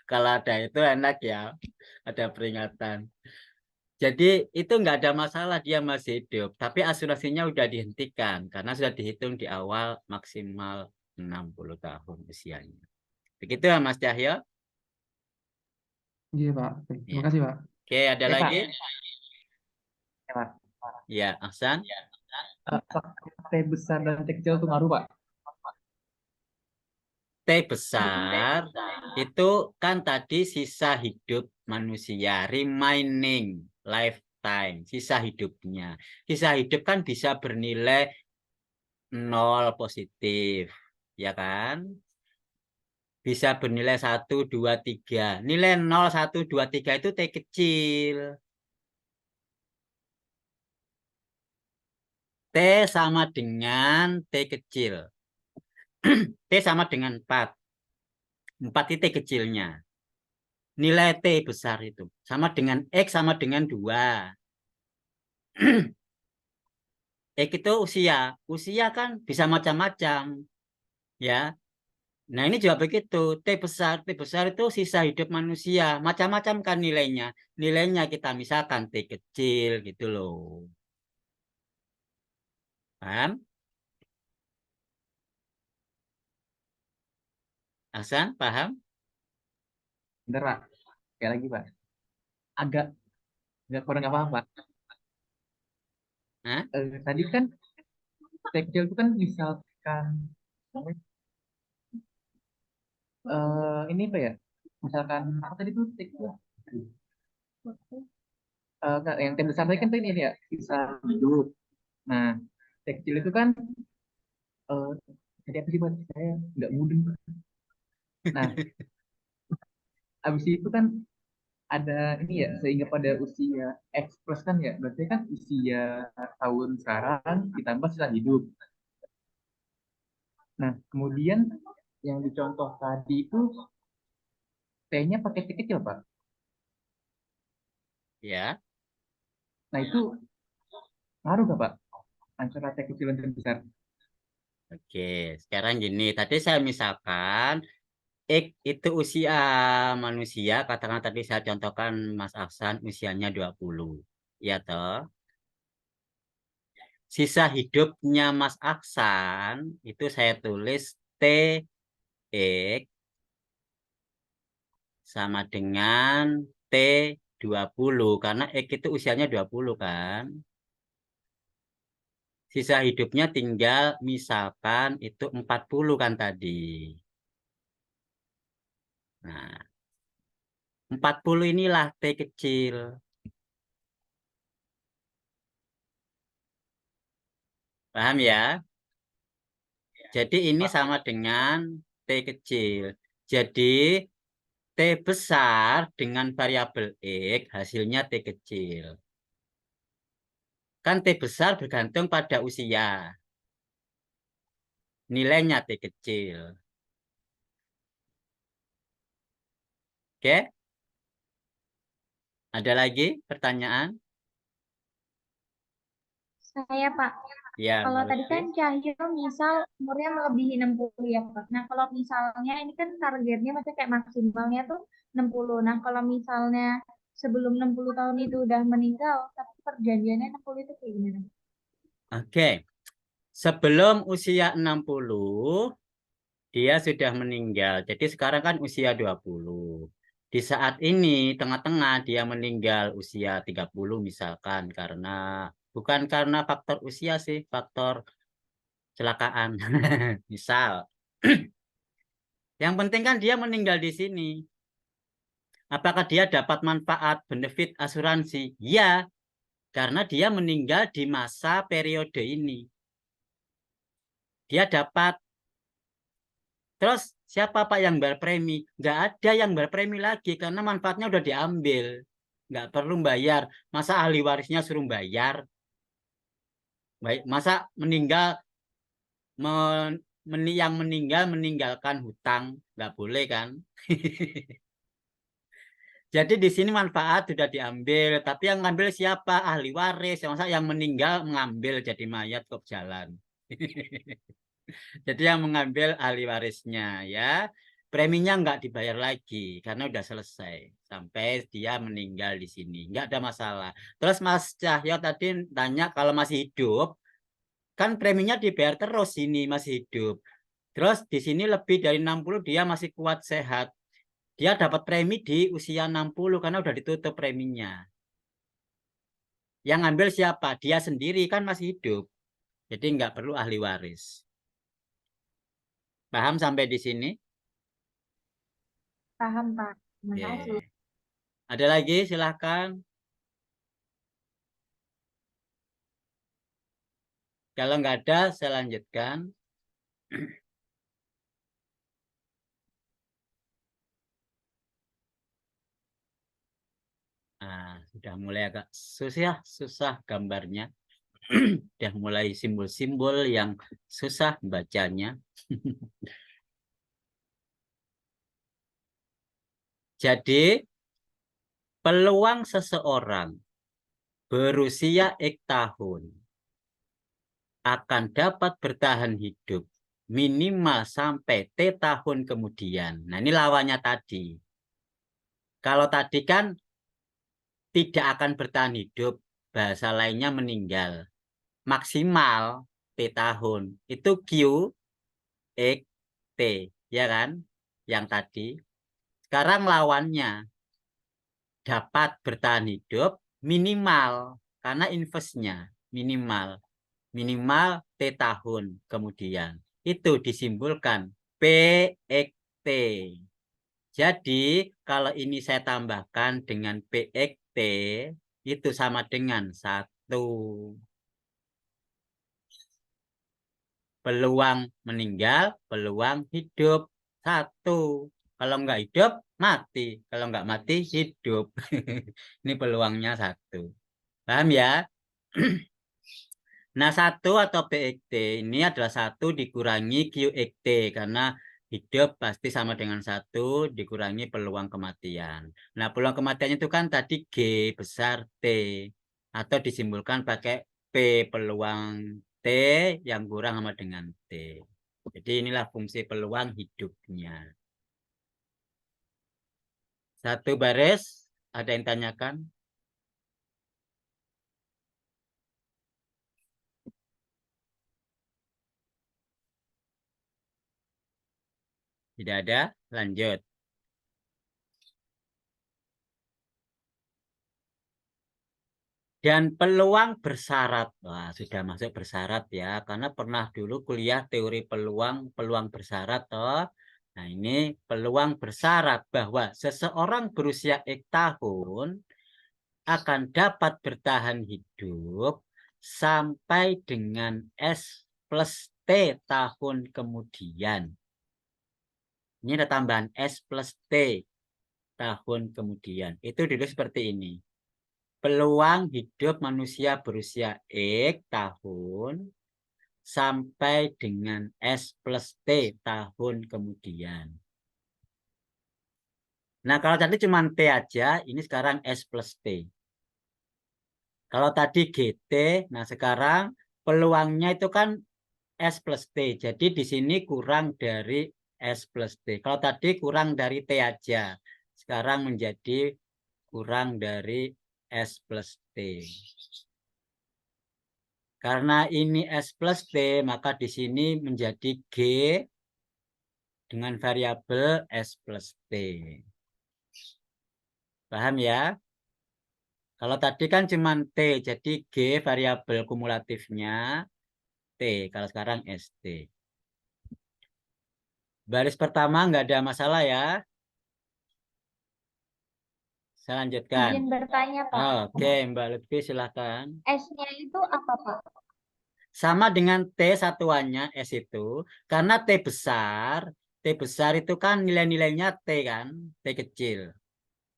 Kalau ada itu enak ya, ada peringatan. Jadi itu nggak ada masalah dia masih hidup, tapi asuransinya udah dihentikan karena sudah dihitung di awal maksimal 60 tahun usianya. Begitu Mas Cahyo? Iya, Pak. Terima Ya. kasih, Pak. Oke, ada Ya, Pak. lagi? Ya, Pak. Ya, Ahsan. Apakah T besar dan T kecil itu ngaruh, Pak? T besar itu kan tadi sisa hidup manusia, remaining lifetime, sisa hidupnya. Sisa hidup kan bisa bernilai 0 positif, ya kan? Bisa bernilai 1, 2, 3. Nilai 0, 1, 2, 3 itu T kecil. T sama dengan T kecil. T sama dengan 4. 4 itu T kecilnya. Nilai T besar itu. Sama dengan X sama dengan 2. X itu usia. Usia kan bisa macam-macam. Ya. Nah ini juga begitu. T besar itu sisa hidup manusia. Macam-macam kan nilainya. Nilainya kita misalkan T kecil gitu loh. Paham? Hasan, paham? Bentar, Pak. Sekali lagi, Pak. Agak kurang nggak paham, Pak. Hah? Tadi kan T kecil itu kan misalkan ini apa ya? Misalkan apa tadi tuh T kecil? Enggak, yang T besar tadi kan tuh ini ya, sisa hidup. Nah, T kecil itu kan jadi apa sih, Pak? Saya nggak mudeng. Nah, habis itu kan ada ini ya, sehingga pada usia X plus kan ya, berarti kan usia tahun sekarang ditambah sisa hidup. Nah, kemudian yang dicontoh tadi itu T-nya pakai T kecil, Pak. Ya. Nah, itu ngaruh gak, Pak? Antara T kecil dan T besar. Oke, sekarang gini. Tadi saya misalkan X itu usia manusia, katakan tadi saya contohkan Mas Ahsan usianya 20. Ya toh. Sisa hidupnya Mas Ahsan itu saya tulis TX sama dengan T20 karena X itu usianya 20 kan. Sisa hidupnya tinggal misalkan itu 40 kan tadi. Nah, 40 inilah T kecil. Paham ya? Jadi ini sama dengan T kecil. Jadi T besar dengan variabel X hasilnya T kecil. Kan T besar bergantung pada usia. Nilainya T kecil. Oke? Ada lagi pertanyaan? Saya, Pak. Ya, Kalau Mbak tadi Lutfi. kan Cahyo misal umurnya melebihi 60 ya, Pak. Nah, kalau misalnya ini kan targetnya maksudnya kayak maksimalnya tuh 60. Nah, kalau misalnya sebelum 60 tahun itu udah meninggal, tapi perjanjiannya 60 itu kayak gimana? Oke. Sebelum usia 60, dia sudah meninggal. Jadi sekarang kan usia 20. Di saat ini, tengah-tengah dia meninggal usia 30 misalkan. Bukan karena faktor usia sih, faktor kecelakaan. Misal. Yang penting kan dia meninggal di sini. Apakah dia dapat manfaat benefit asuransi? Ya, karena dia meninggal di masa periode ini. Dia dapat. Terus siapa Pak yang bayar premi? Nggak ada yang bayar premi lagi karena manfaatnya udah diambil. Nggak perlu bayar. Masa ahli warisnya suruh bayar? Masa yang meninggal meninggalkan hutang? Nggak boleh kan? Jadi di sini manfaat sudah diambil, tapi yang ngambil siapa? Ahli waris. Masa yang meninggal mengambil jadi mayat kok jalan. Jadi yang mengambil ahli warisnya ya. Preminya nggak dibayar lagi karena udah selesai sampai dia meninggal di sini. Nggak ada masalah. Terus Mas Cahyo tadi tanya kalau masih hidup, kan preminya dibayar terus ini masih hidup. Terus di sini lebih dari 60 dia masih kuat sehat. Dia dapat premi di usia 60 karena udah ditutup preminya. Yang ngambil siapa? Dia sendiri kan masih hidup. Jadi nggak perlu ahli waris. Paham sampai di sini? Paham, Pak. Terima Oke. kasih. Ada lagi? Silahkan. Kalau nggak ada, saya lanjutkan. Nah, sudah mulai agak susah gambarnya. Sudah mulai simbol-simbol yang susah bacanya. Jadi, peluang seseorang berusia X tahun akan dapat bertahan hidup minimal sampai T tahun kemudian. Nah, ini lawannya tadi. Kalau tadi kan tidak akan bertahan hidup, bahasa lainnya meninggal. Maksimal T tahun. Itu Q, X, T. Ya kan? Yang tadi. Sekarang lawannya dapat bertahan hidup minimal. Karena investnya minimal. Minimal T tahun kemudian. Itu disimbolkan PXT. Jadi, kalau ini saya tambahkan dengan PXT, itu sama dengan 1. Peluang meninggal, peluang hidup. 1. Kalau nggak hidup, mati. Kalau nggak mati, hidup. Ini peluangnya 1. Paham ya? Nah, 1 atau PXT ini adalah 1 dikurangi QXT karena hidup pasti sama dengan 1 dikurangi peluang kematian. Nah, peluang kematian itu kan tadi G besar T atau disimbolkan pakai P peluang T yang kurang sama dengan T. Jadi inilah fungsi peluang hidupnya. 1 baris, ada yang tanyakan? Tidak ada? Lanjut. Dan peluang bersyarat. Wah, sudah masuk bersyarat ya. Karena pernah dulu kuliah teori peluang bersyarat. Toh. Nah, ini peluang bersyarat bahwa seseorang berusia X tahun akan dapat bertahan hidup sampai dengan S plus T tahun kemudian. Ini ada tambahan S plus T tahun kemudian. Itu dulu seperti ini. Peluang hidup manusia berusia X tahun sampai dengan S plus T tahun kemudian. Nah, kalau tadi cuma T aja, ini sekarang S plus T. Kalau tadi GT, nah sekarang peluangnya itu kan S plus T. Jadi di sini kurang dari S plus T. Kalau tadi kurang dari T aja. Sekarang menjadi kurang dari S plus T. Karena ini S plus T, maka di sini menjadi G dengan variabel S plus T. Paham ya? Kalau tadi kan cuma T, jadi G variabel kumulatifnya T. Kalau sekarang ST. Baris pertama nggak ada masalah ya. Saya lanjutkan. Izin bertanya, Pak. Oke, Mbak Lutfi silahkan. S-nya itu apa, Pak? Sama dengan T satuannya S itu. Karena T besar itu kan nilai-nilainya T kan, T kecil.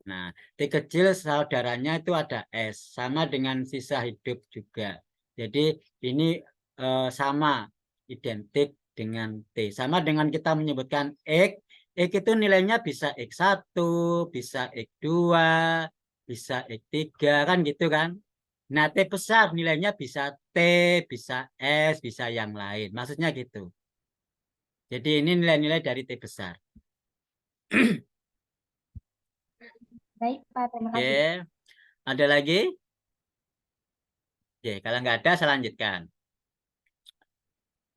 Nah, T kecil saudaranya itu ada S. Sama dengan sisa hidup juga. Jadi ini sama, identik dengan T. Sama dengan kita menyebutkan X. X itu nilainya bisa X1, bisa X2, bisa X3, kan gitu kan. Nah, T besar nilainya bisa T, bisa S, bisa yang lain. Maksudnya gitu. Jadi ini nilai-nilai dari T besar. Baik, Pak. Terima Oke, kasih. ada lagi? Oke, kalau nggak ada, saya lanjutkan.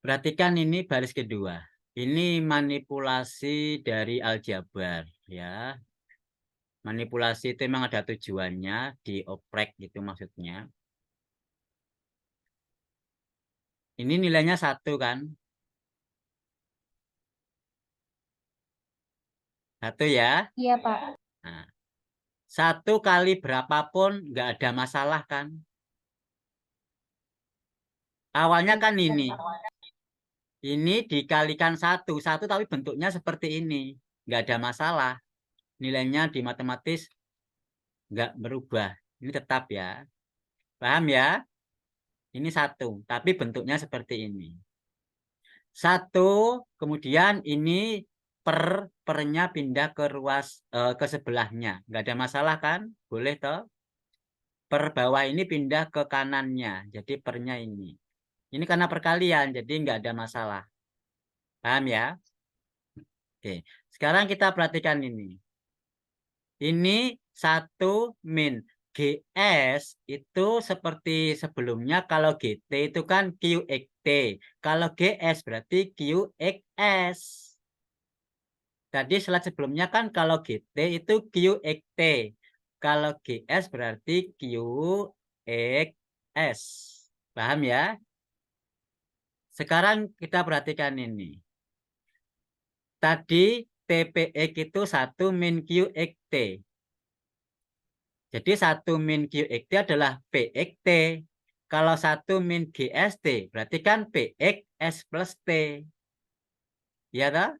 Perhatikan ini baris kedua. Ini manipulasi dari aljabar ya. Manipulasi itu memang ada tujuannya, dioprek gitu maksudnya. Ini nilainya 1 kan? 1 ya. Iya, Pak. Nah, 1 kali berapapun nggak ada masalah kan? Awalnya kan Iya, ini. Pak. Ini dikalikan 1 tapi bentuknya seperti ini. Nggak ada masalah. Nilainya di matematis nggak berubah. Ini tetap ya. Paham ya? Ini 1, tapi bentuknya seperti ini. 1, kemudian ini pernya pindah ke ke sebelahnya. Nggak ada masalah kan? Boleh toh? Per bawah ini pindah ke kanannya. Jadi pernya ini. Ini karena perkalian, jadi nggak ada masalah. Paham ya? Oke. Sekarang kita perhatikan ini. Ini 1 min. GS itu seperti sebelumnya, kalau GT itu kan QXT. Kalau GS berarti QXS. Tadi slide sebelumnya kan kalau GT itu QXT. Kalau GS berarti QXS. Paham ya? Sekarang kita perhatikan ini. Tadi TPX itu 1 min QXT. Jadi 1 min QXT adalah PXT. Kalau 1 min GST berarti kan PXS plus T. Ya toh?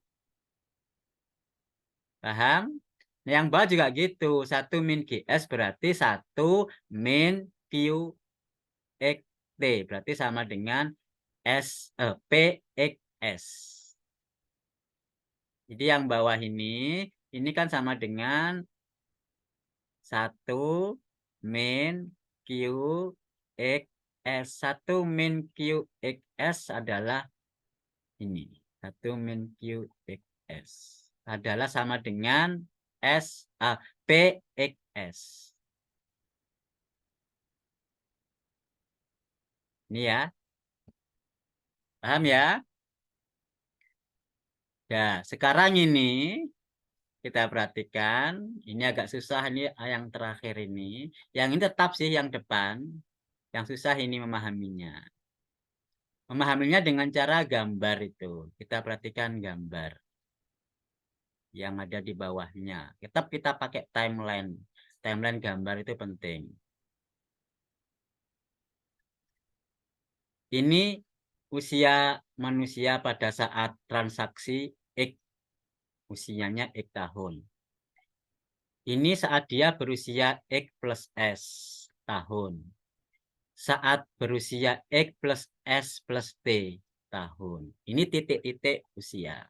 Paham? Nah, yang bawah juga gitu. 1 min GS berarti 1 min QXT. Berarti sama dengan PXS. Jadi yang bawah ini kan sama dengan 1 min QXS. 1 min QXS adalah ini. 1 min QXS adalah sama dengan PXS. Ini ya. Paham ya? Ya, sekarang ini kita perhatikan. Ini agak susah, ini yang terakhir ini. Yang ini tetap sih yang depan. Yang susah ini memahaminya. Memahaminya dengan cara gambar itu. Kita perhatikan gambar yang ada di bawahnya. Tetap kita pakai timeline. Timeline gambar itu penting. Ini usia manusia pada saat transaksi X. Usianya X tahun. Ini saat dia berusia X plus S tahun. Saat berusia X plus S plus T tahun. Ini titik-titik usia.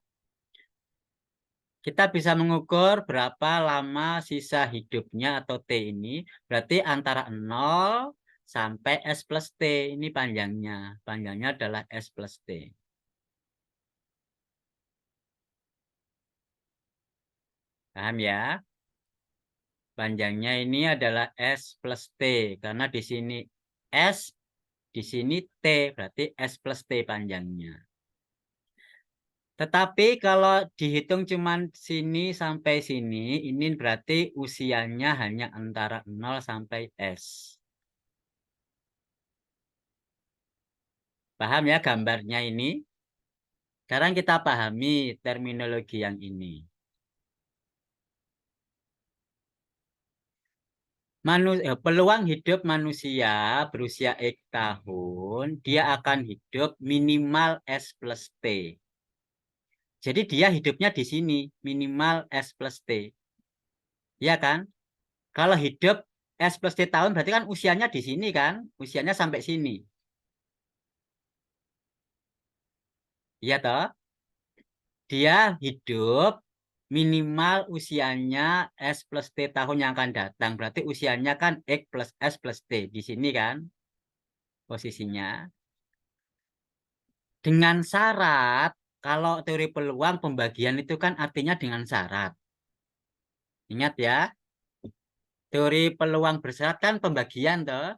Kita bisa mengukur berapa lama sisa hidupnya atau T ini. Berarti antara 0 sampai S plus T. Ini panjangnya. Panjangnya adalah S plus T. Paham ya? Panjangnya ini adalah S plus T. Karena di sini S, di sini T. Berarti S plus T panjangnya. Tetapi kalau dihitung cuma sini sampai sini, ini berarti usianya hanya antara 0 sampai S. Paham ya gambarnya ini? Sekarang kita pahami terminologi yang ini. Peluang hidup manusia berusia X tahun, dia akan hidup minimal S plus T. Jadi dia hidupnya di sini, minimal S plus T. Ya kan? Kalau hidup S plus T tahun berarti kan usianya di sini kan? Usianya sampai sini. Iya toh? Dia hidup minimal usianya S plus T tahun yang akan datang. Berarti usianya kan X plus S plus T. Di sini kan posisinya. Dengan syarat, kalau teori peluang pembagian itu kan artinya dengan syarat. Ingat ya, teori peluang bersyarat kan pembagian toh.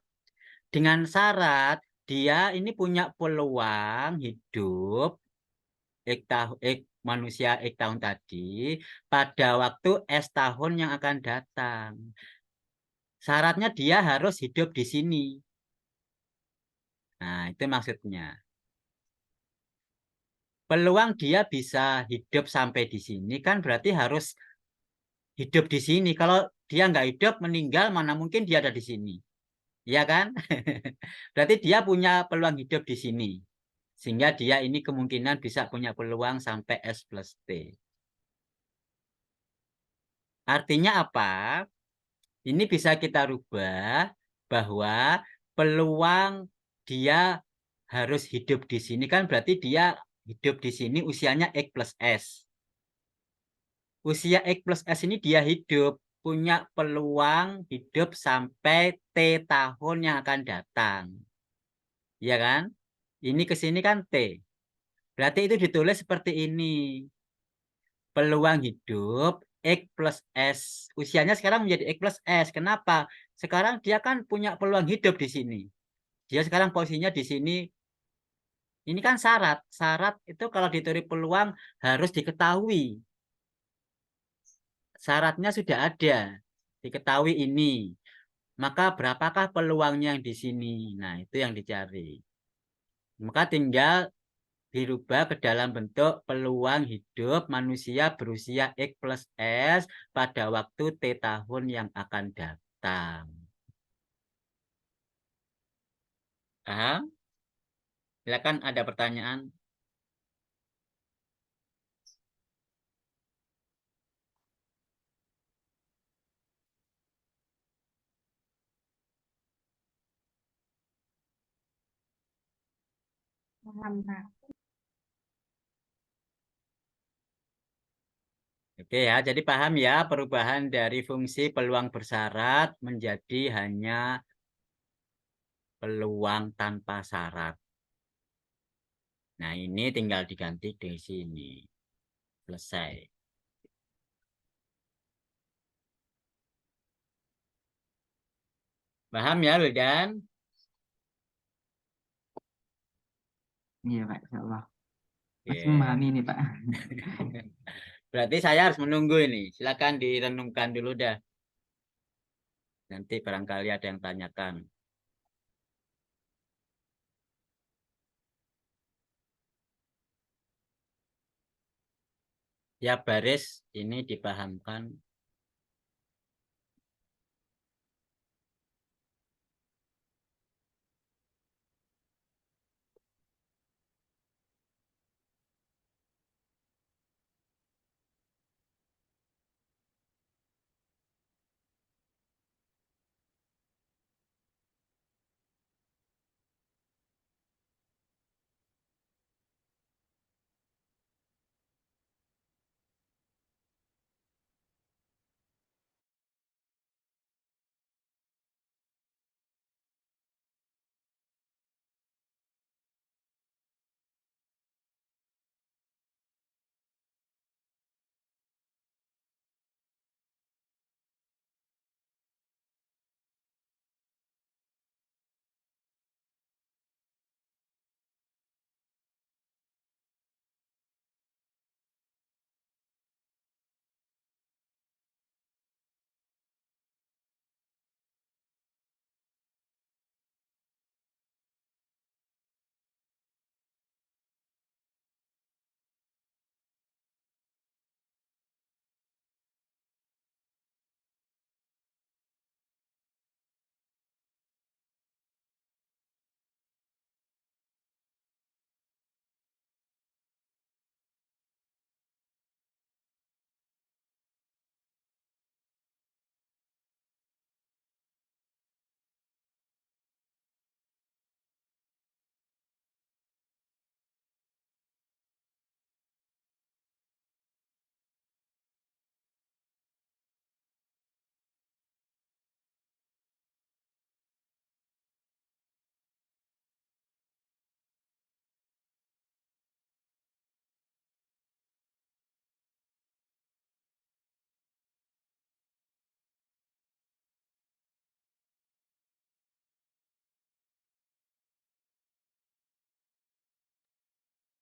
Dengan syarat, dia ini punya peluang hidup manusia X tahun tadi pada waktu S tahun yang akan datang. Syaratnya dia harus hidup di sini. Nah, itu maksudnya. Peluang dia bisa hidup sampai di sini kan berarti harus hidup di sini. Kalau dia nggak hidup, meninggal, mana mungkin dia ada di sini. Ya kan? Berarti dia punya peluang hidup di sini. Sehingga dia ini kemungkinan bisa punya peluang sampai S plus T. Artinya apa? Ini bisa kita rubah bahwa peluang dia harus hidup di sini kan berarti dia hidup di sini usianya X plus S. Usia X plus S ini dia hidup, punya peluang hidup sampai T tahun yang akan datang. Ya kan? Ini ke sini kan T. Berarti itu ditulis seperti ini. Peluang hidup X plus S. Usianya sekarang menjadi X plus S. Kenapa? Sekarang dia kan punya peluang hidup di sini. Dia sekarang posisinya di sini. Ini kan syarat. Syarat itu kalau ditulis peluang harus diketahui. Syaratnya sudah ada. Diketahui ini. Maka berapakah peluangnya yang di sini? Nah, itu yang dicari. Maka tinggal dirubah ke dalam bentuk peluang hidup manusia berusia X plus S pada waktu T tahun yang akan datang. Paham? Silakan ada pertanyaan. Paham, Pak. Oke ya, jadi paham ya perubahan dari fungsi peluang bersyarat menjadi hanya peluang tanpa syarat. Nah, ini tinggal diganti di sini. Selesai. Paham ya, Wildan? Iya Pak, insya Allah. Masih Oke. memahami ini Pak. Berarti saya harus menunggu ini. Silakan direnungkan dulu dah. Nanti barangkali ada yang tanyakan. Ya, baris ini dipahamkan.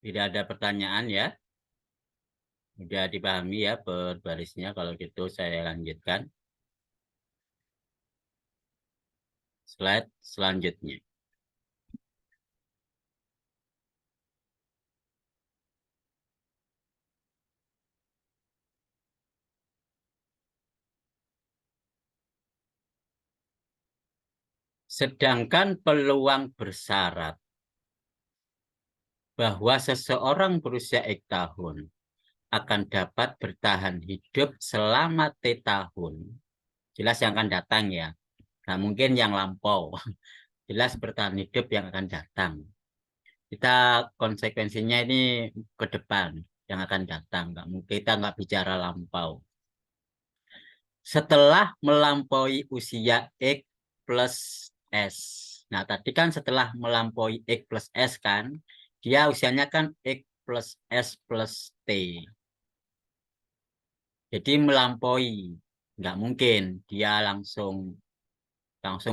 Tidak ada pertanyaan ya. Sudah dipahami ya per barisnya. Kalau gitu saya lanjutkan. Slide selanjutnya. Sedangkan peluang bersyarat bahwa seseorang berusia X tahun akan dapat bertahan hidup selama T tahun. Jelas yang akan datang ya. Nah, mungkin yang lampau. Jelas bertahan hidup yang akan datang. Kita konsekuensinya ini ke depan yang akan datang. Kita nggak bicara lampau. Setelah melampaui usia X plus S. Nah, tadi kan setelah melampaui X plus S kan, dia usianya kan X plus S plus T. Jadi melampaui. Nggak mungkin dia langsung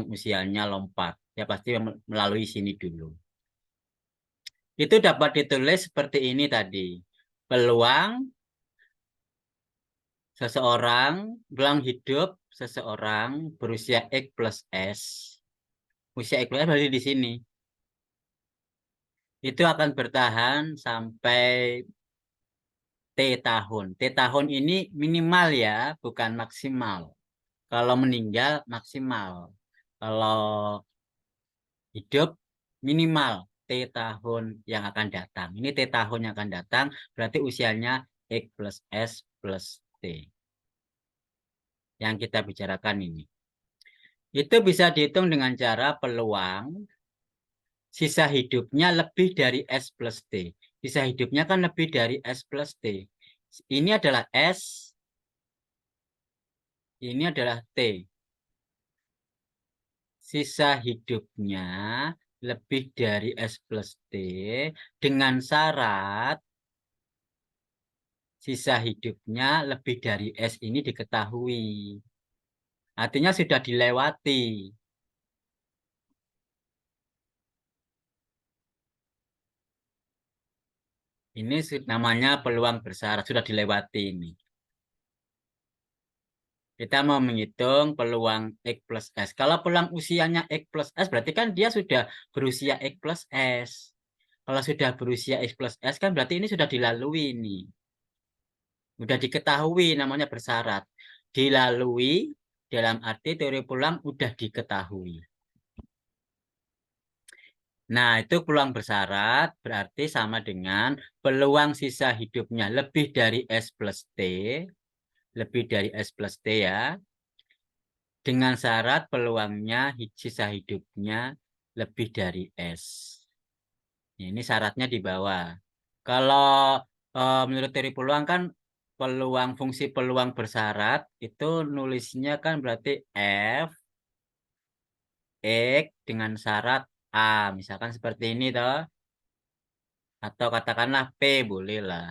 usianya lompat. Ya pasti melalui sini dulu. Itu dapat ditulis seperti ini tadi. Peluang peluang hidup seseorang berusia X plus S. Usia X plus S berarti di sini. Itu akan bertahan sampai T tahun. T tahun ini minimal ya, bukan maksimal. Kalau meninggal maksimal. Kalau hidup minimal T tahun yang akan datang. Ini T tahun yang akan datang, berarti usianya X plus S plus T. Yang kita bicarakan ini. Itu bisa dihitung dengan cara peluang sisa hidupnya lebih dari S plus T. Sisa hidupnya kan lebih dari S plus T. Ini adalah S, ini adalah T. Sisa hidupnya lebih dari S plus T dengan syarat sisa hidupnya lebih dari S ini diketahui. Artinya sudah dilewati. Ini namanya peluang bersyarat, sudah dilewati ini. Kita mau menghitung peluang X plus S. Kalau peluang usianya X plus S, berarti kan dia sudah berusia X plus S. Kalau sudah berusia X plus S, kan berarti ini sudah dilalui ini. Sudah diketahui namanya bersyarat. Dilalui dalam arti teori peluang sudah diketahui. Nah, itu peluang bersyarat berarti sama dengan peluang sisa hidupnya lebih dari S plus T. Lebih dari S plus T ya. Dengan syarat peluangnya sisa hidupnya lebih dari S. Ini syaratnya di bawah. Kalau menurut teori peluang kan fungsi peluang bersyarat itu nulisnya kan berarti F X dengan syarat A. Misalkan seperti ini toh. Atau katakanlah P bolehlah.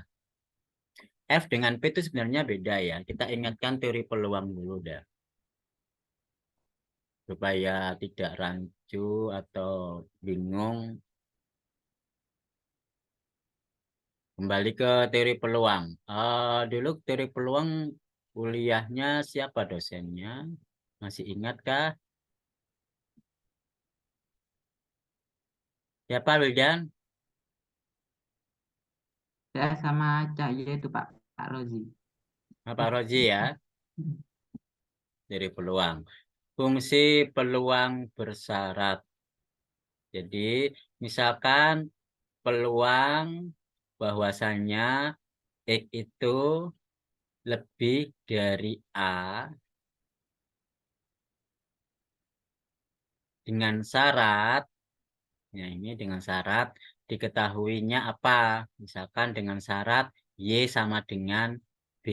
F dengan P itu sebenarnya beda ya. Kita ingatkan teori peluang dulu dah. Supaya tidak rancu atau bingung. Kembali ke teori peluang. Dulu teori peluang kuliahnya siapa dosennya? Masih ingatkah? Ya Pak Wildan, Saya sama Cak Ye itu Pak Rozi. Pak Roji ya, teori peluang. Fungsi peluang bersyarat. Jadi misalkan peluang bahwasannya X itu lebih dari A dengan syarat, ya ini dengan syarat diketahuinya apa? Misalkan dengan syarat Y sama dengan B.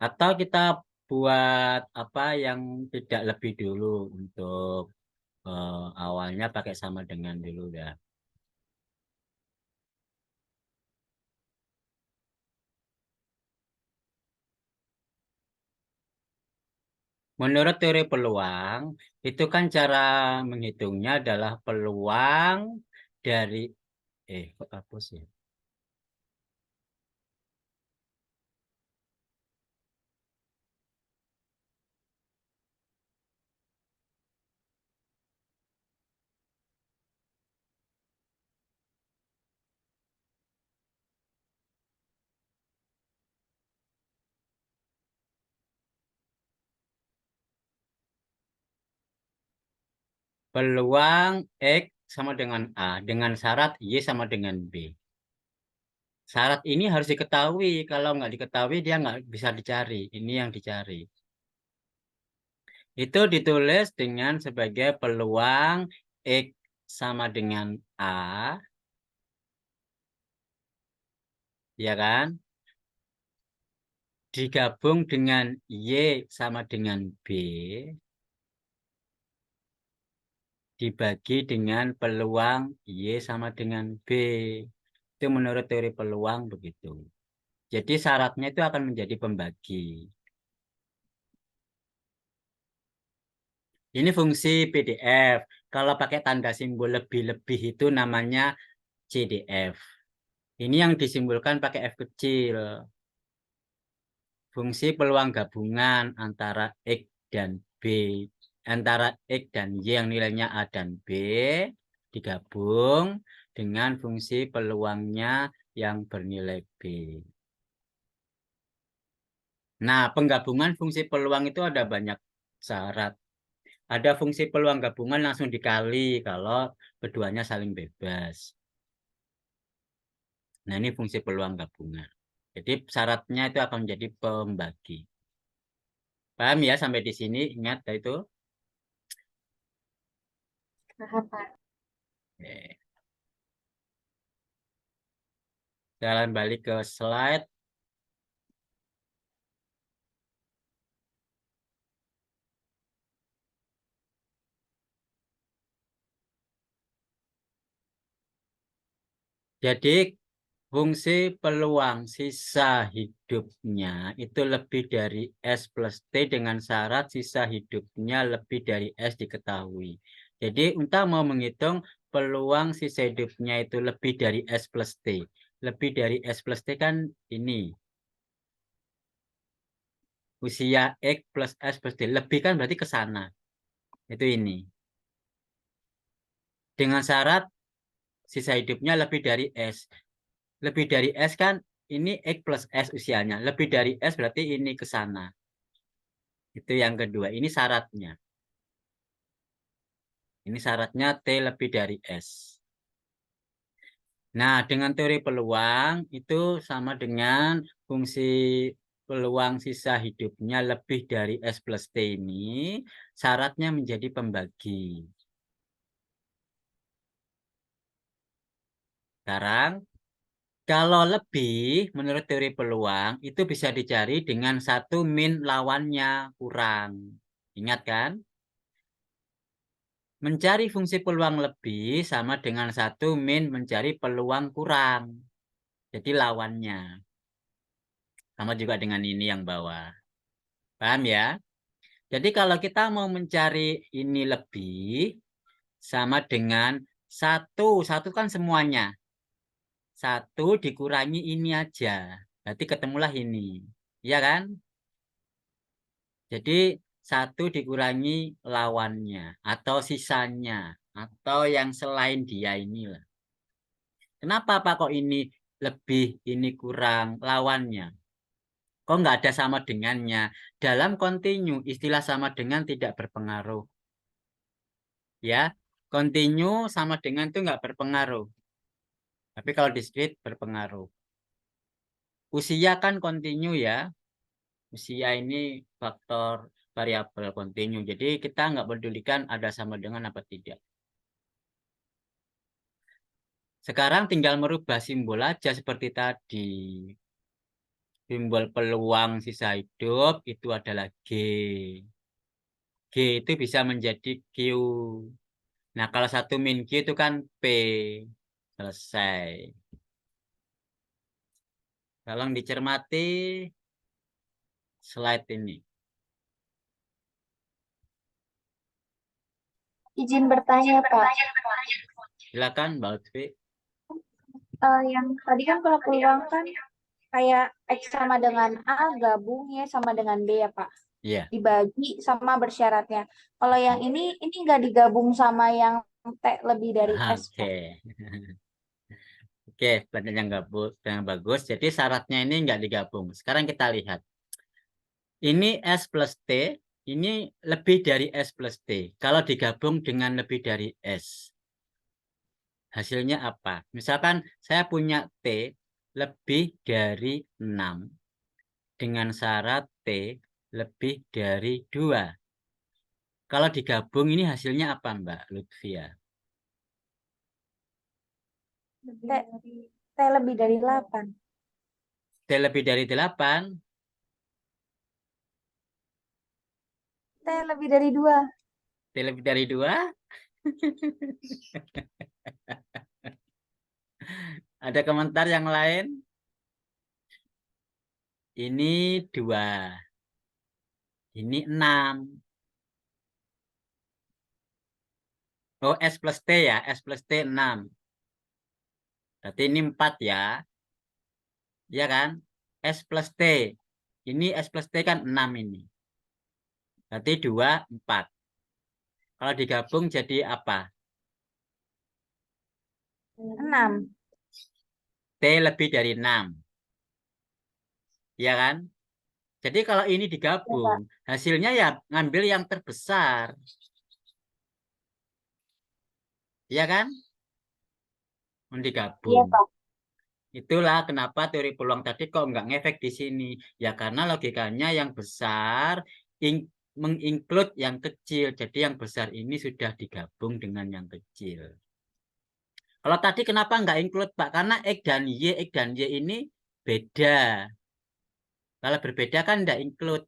Atau kita buat apa yang tidak lebih dulu untuk awalnya pakai sama dengan dulu dah. Menurut teori peluang, itu kan cara menghitungnya adalah peluang dari kok hapus ya? Peluang X sama dengan A dengan syarat Y sama dengan B. Syarat ini harus diketahui. Kalau nggak diketahui dia nggak bisa dicari. Ini yang dicari. Itu ditulis dengan sebagai peluang X sama dengan A, ya kan? Digabung dengan Y sama dengan B, dibagi dengan peluang Y sama dengan B. Itu menurut teori peluang begitu. Jadi syaratnya itu akan menjadi pembagi. Ini fungsi PDF. Kalau pakai tanda simbol lebih-lebih itu namanya CDF. Ini yang disimbolkan pakai F kecil. Fungsi peluang gabungan antara X dan B. Antara X dan Y yang nilainya A dan B. Digabung dengan fungsi peluangnya yang bernilai B. Nah, penggabungan fungsi peluang itu ada banyak syarat. Ada fungsi peluang gabungan langsung dikali kalau keduanya saling bebas. Nah, ini fungsi peluang gabungan. Jadi syaratnya itu akan menjadi pembagi. Paham ya sampai di sini? Ingat itu? Paham, Pak. Oke. Jalan balik ke slide. Jadi fungsi peluang sisa hidupnya itu lebih dari S plus T dengan syarat sisa hidupnya lebih dari S diketahui. Jadi kita mau menghitung peluang sisa hidupnya itu lebih dari S plus T. Lebih dari S plus T kan ini. Usia X plus S plus T. Lebih kan berarti ke sana. Itu ini. Dengan syarat sisa hidupnya lebih dari S. Lebih dari S kan ini X plus S usianya. Lebih dari S berarti ini ke sana. Itu yang kedua. Ini syaratnya. Ini syaratnya T lebih dari S. Nah, dengan teori peluang itu sama dengan fungsi peluang sisa hidupnya lebih dari S plus T ini. Syaratnya menjadi pembagi. Sekarang, kalau lebih, menurut teori peluang, itu bisa dicari dengan satu min lawannya kurang. Ingat kan? Mencari fungsi peluang lebih sama dengan satu min mencari peluang kurang. Jadi lawannya. Sama juga dengan ini yang bawah. Paham ya? Jadi kalau kita mau mencari ini lebih, sama dengan satu kan semuanya. Satu dikurangi ini aja. Berarti ketemulah ini. Iya kan? Jadi satu dikurangi lawannya atau sisanya atau yang selain dia inilah. Kenapa Pak kok ini lebih, ini kurang lawannya? Kok nggak ada sama dengannya? Dalam kontinu istilah sama dengan tidak berpengaruh. Ya, kontinu sama dengan itu nggak berpengaruh. Tapi kalau diskrit berpengaruh. Usia kan kontinu ya. Usia ini faktor variabel kontinu. Jadi kita nggak pedulikan ada sama dengan apa tidak. Sekarang tinggal merubah simbol aja seperti tadi. Simbol peluang sisa hidup itu adalah G. G itu bisa menjadi Q. Nah, kalau satu min Q itu kan P. Selesai. Tolong dicermati slide ini. Izin bertanya, Pak. Silakan Mbak Lutfi. Yang tadi kan kalau peluang kan kayak X sama dengan A gabung ya sama dengan B ya, Pak. Iya. Dibagi sama bersyaratnya. Kalau yang ini nggak digabung sama yang T lebih dari S, Pak. Oke. Oke, pertanyaan yang bagus. Jadi syaratnya ini nggak digabung. Sekarang kita lihat. Ini S plus T, ini lebih dari S plus T. Kalau digabung dengan lebih dari S, hasilnya apa? Misalkan saya punya T lebih dari 6 dengan syarat T lebih dari 2. Kalau digabung ini hasilnya apa, Mbak Lutfia? T lebih dari 8. T lebih dari 8. T lebih dari 2. T lebih dari 2. Ada komentar yang lain? Ini 2. Ini 6. Oh, S plus T ya. S plus T 6. Berarti ini 4 ya. Iya kan? S plus T. Ini S plus T kan 6 ini. Berarti 2, 4. Kalau digabung jadi apa? 6. T lebih dari 6. Iya kan? Jadi kalau ini digabung, hasilnya ya ngambil yang terbesar. Iya kan? Iya, Digabung. Pak. Itulah kenapa teori peluang tadi kok nggak ngefek di sini. Ya karena logikanya yang besar menginclude yang kecil. Jadi yang besar ini sudah digabung dengan yang kecil. Kalau tadi kenapa nggak include, Pak? Karena X dan Y ini beda. Kalau berbeda kan nggak include.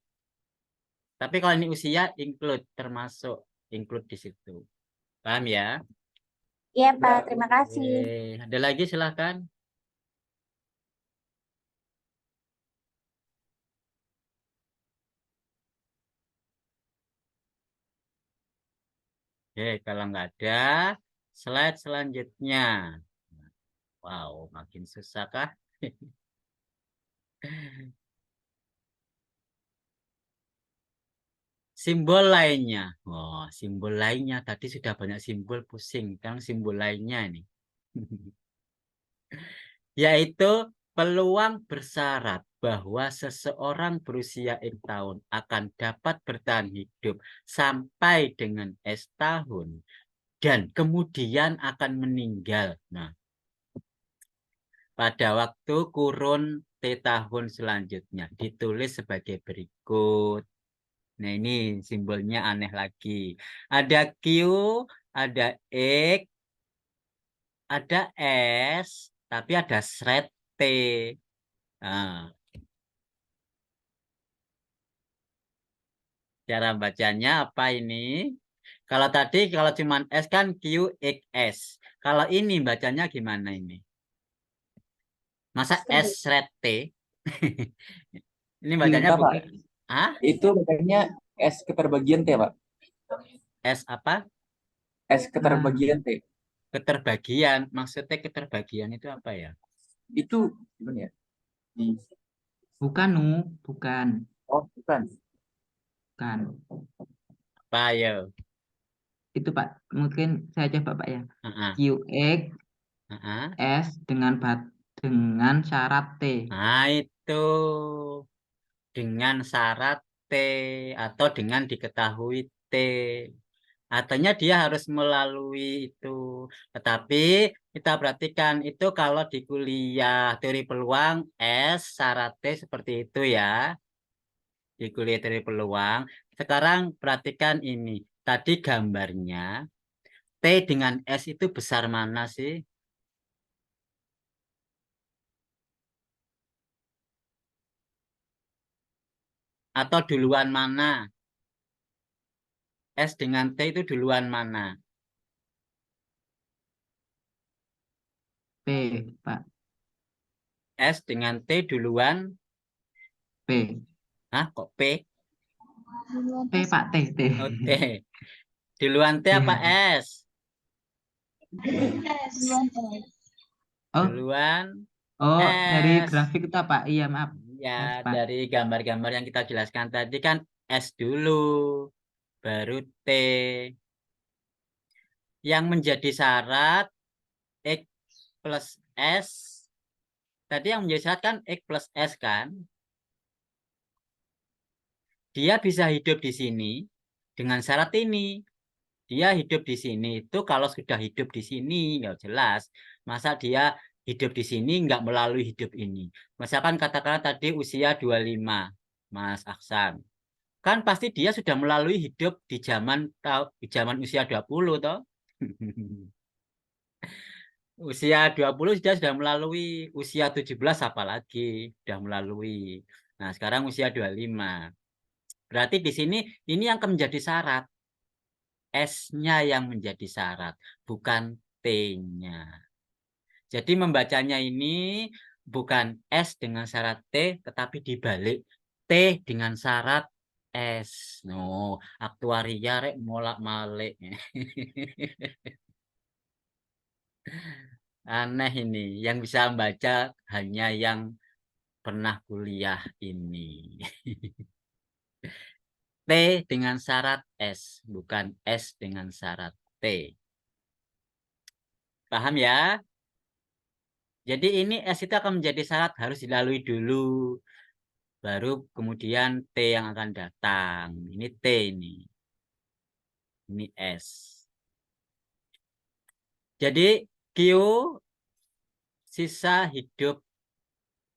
Tapi kalau ini usia include, termasuk include di situ. Paham ya? Iya, Pak. Terima kasih. Ada lagi silahkan. Oke, kalau nggak ada, slide selanjutnya. Wow, makin susah kah? Simbol lainnya. Oh, simbol lainnya. Tadi sudah banyak simbol, pusing. Sekarang simbol lainnya nih. Yaitu peluang bersyarat bahwa seseorang berusia X tahun akan dapat bertahan hidup sampai dengan S tahun dan kemudian akan meninggal. Nah, pada waktu kurun T tahun selanjutnya ditulis sebagai berikut. Nah, ini simbolnya aneh lagi. Ada Q, ada X, ada S, tapi ada seret T. Nah, cara bacanya apa ini? Kalau tadi kalau cuman S kan Q, X, S. Kalau ini bacanya gimana ini? Masa S seret T? Ini bacanya Enggak, Pak. Hah? Itu bacanya S keterbagian T, Pak. S apa? S keterbagian T. Keterbagian. Maksudnya keterbagian itu apa ya? Itu gimana ya? Bukan, bukan. Oh, bukan. Bukan. Apa ya? Itu Pak, mungkin saya coba Pak ya. Uh-uh. QX Uh-uh. S dengan syarat T. Nah, itu dengan syarat T atau dengan diketahui T. Artinya dia harus melalui itu. Tetapi kita perhatikan itu kalau di kuliah teori peluang S syarat T seperti itu ya. Di kuliah teori peluang. Sekarang perhatikan ini. Tadi gambarnya T dengan S itu besar mana sih? Atau duluan mana? S dengan T itu duluan mana? P, Pak. S dengan T duluan? P. Hah, kok P? P, Pak. T. Oh, T. Duluan T apa Iya. S? Oh, Duluan oh, dari S. grafik itu apa? Iya, maaf. Ya, S, Pak. dari gambar-gambar yang kita jelaskan tadi kan S dulu, baru T. Yang menjadi syarat X plus S. Tadi yang menjadi syarat kan X plus S kan. Dia bisa hidup di sini dengan syarat ini. Dia hidup di sini itu kalau sudah hidup di sini nggak jelas. Masa dia hidup di sini nggak melalui hidup ini. Misalkan katakanlah tadi usia 25, Mas Aksan. Kan pasti dia sudah melalui hidup di zaman usia 20 toh. Usia 20 dia sudah melalui, usia 17 apalagi sudah melalui. Nah, sekarang usia 25. Berarti di sini ini yang akan menjadi syarat. S-nya yang menjadi syarat, bukan T-nya. Jadi membacanya ini bukan S dengan syarat T, tetapi dibalik T dengan syarat S. No, aktuaria rek molak-malik. Aneh ini, yang bisa membaca hanya yang pernah kuliah ini. T dengan syarat S, bukan S dengan syarat T. Paham ya? Jadi ini S itu akan menjadi syarat harus dilalui dulu. Baru kemudian T yang akan datang. Ini T ini. Ini S. Jadi Q sisa hidup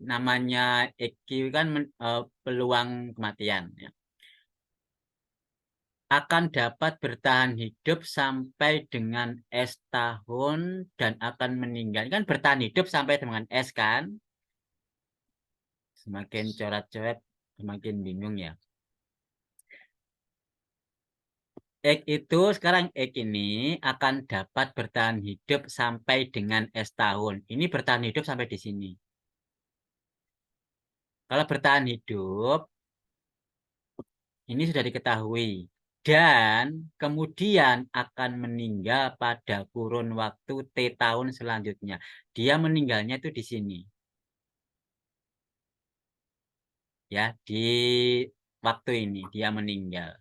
namanya EQ kan peluang kematian. Ya. Akan dapat bertahan hidup sampai dengan S tahun dan akan meninggal. Kan bertahan hidup sampai dengan S kan? Semakin coret-coret, semakin bingung ya. X itu sekarang X ini akan dapat bertahan hidup sampai dengan S tahun. Ini bertahan hidup sampai di sini. Kalau bertahan hidup, ini sudah diketahui. Dan kemudian akan meninggal pada kurun waktu T tahun selanjutnya. Dia meninggalnya itu di sini. Ya, di waktu ini dia meninggal.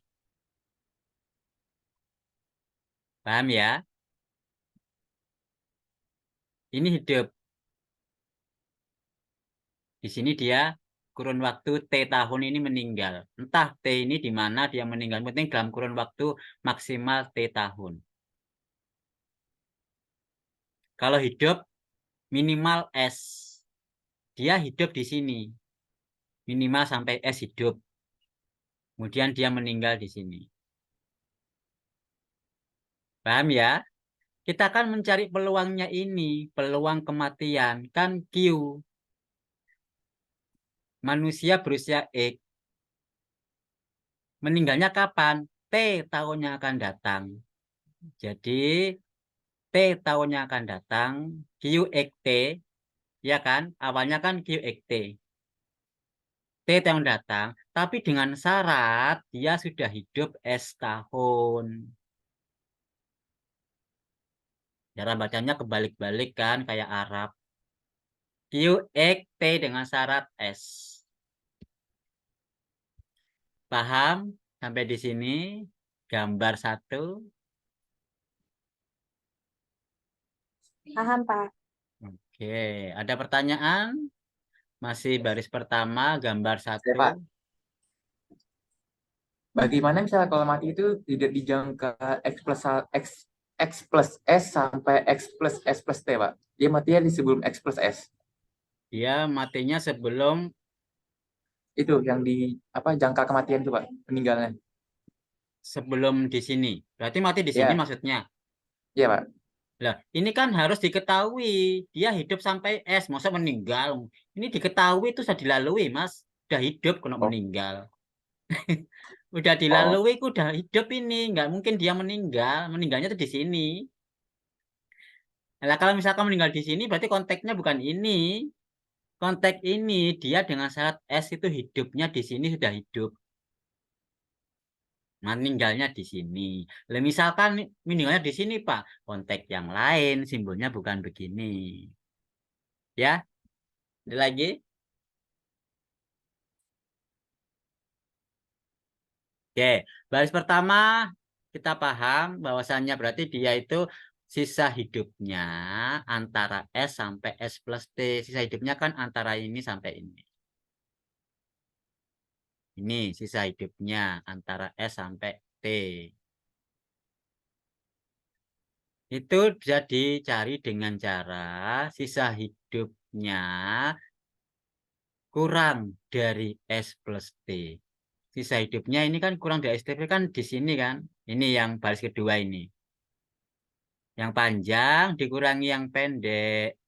Paham ya? Ini hidup. Di sini dia kurun waktu T tahun ini meninggal. Entah T ini di mana dia meninggal. Penting dalam kurun waktu maksimal T tahun. Kalau hidup minimal S. Dia hidup di sini. Minimal sampai S hidup. Kemudian dia meninggal di sini. Paham ya? Kita akan mencari peluangnya ini. Peluang kematian. Kan Q. Manusia berusia X. Meninggalnya kapan? T tahunnya akan datang. Jadi T tahunnya akan datang. QXT. Ya kan? Awalnya kan QXT. T tahun datang. Tapi dengan syarat dia sudah hidup S tahun. Cara bacanya kebalik-balik kan. Kayak Arab. QXT dengan syarat S. Paham? Sampai di sini. Gambar 1. Paham, Pak. Oke. Ada pertanyaan? Masih baris pertama, gambar 1. Oke, Pak. Bagaimana misalnya kalau mati itu tidak dijangka X plus S sampai X plus S plus T, Pak? Dia matinya di sebelum X plus S. Dia matinya sebelum Itu yang di apa jangka kematian itu, Pak, meninggalnya. di sini. Berarti mati di sini Ya, maksudnya. iya, Pak. Lah, ini kan harus diketahui. Dia hidup sampai S, masa meninggal. Ini diketahui itu sudah dilalui, Mas. Udah hidup kena Oh, meninggal. Udah oh, dilalui, udah hidup ini. Nggak mungkin dia meninggal. Meninggalnya tuh di sini. Nah, kalau misalkan meninggal di sini, berarti konteksnya bukan ini. Konteks ini, dia dengan syarat S itu hidupnya di sini sudah hidup. meninggalnya di sini. Lah, misalkan meninggalnya di sini, Pak, konteks yang lain, simbolnya bukan begini. Ya, ada lagi? Oke, baris pertama kita paham bahwasannya berarti dia itu sisa hidupnya antara S sampai S plus T. Sisa hidupnya kan antara ini sampai ini. Ini sisa hidupnya antara S sampai T. Itu bisa dicari dengan cara sisa hidupnya kurang dari S plus T. Sisa hidupnya ini kan kurang dari S plus T kan di sini kan. Ini yang baris kedua ini. Yang panjang dikurangi yang pendek.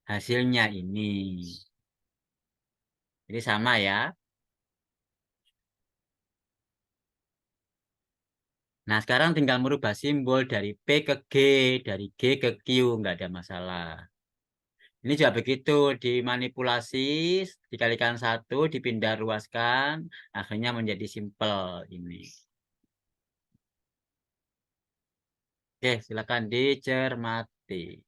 Hasilnya ini. Jadi sama ya. Nah, sekarang tinggal merubah simbol dari P ke G, dari G ke Q, nggak ada masalah. Ini juga begitu, dimanipulasi, dikalikan 1, dipindah ruaskan, akhirnya menjadi simpel ini. Oke, silakan dicermati.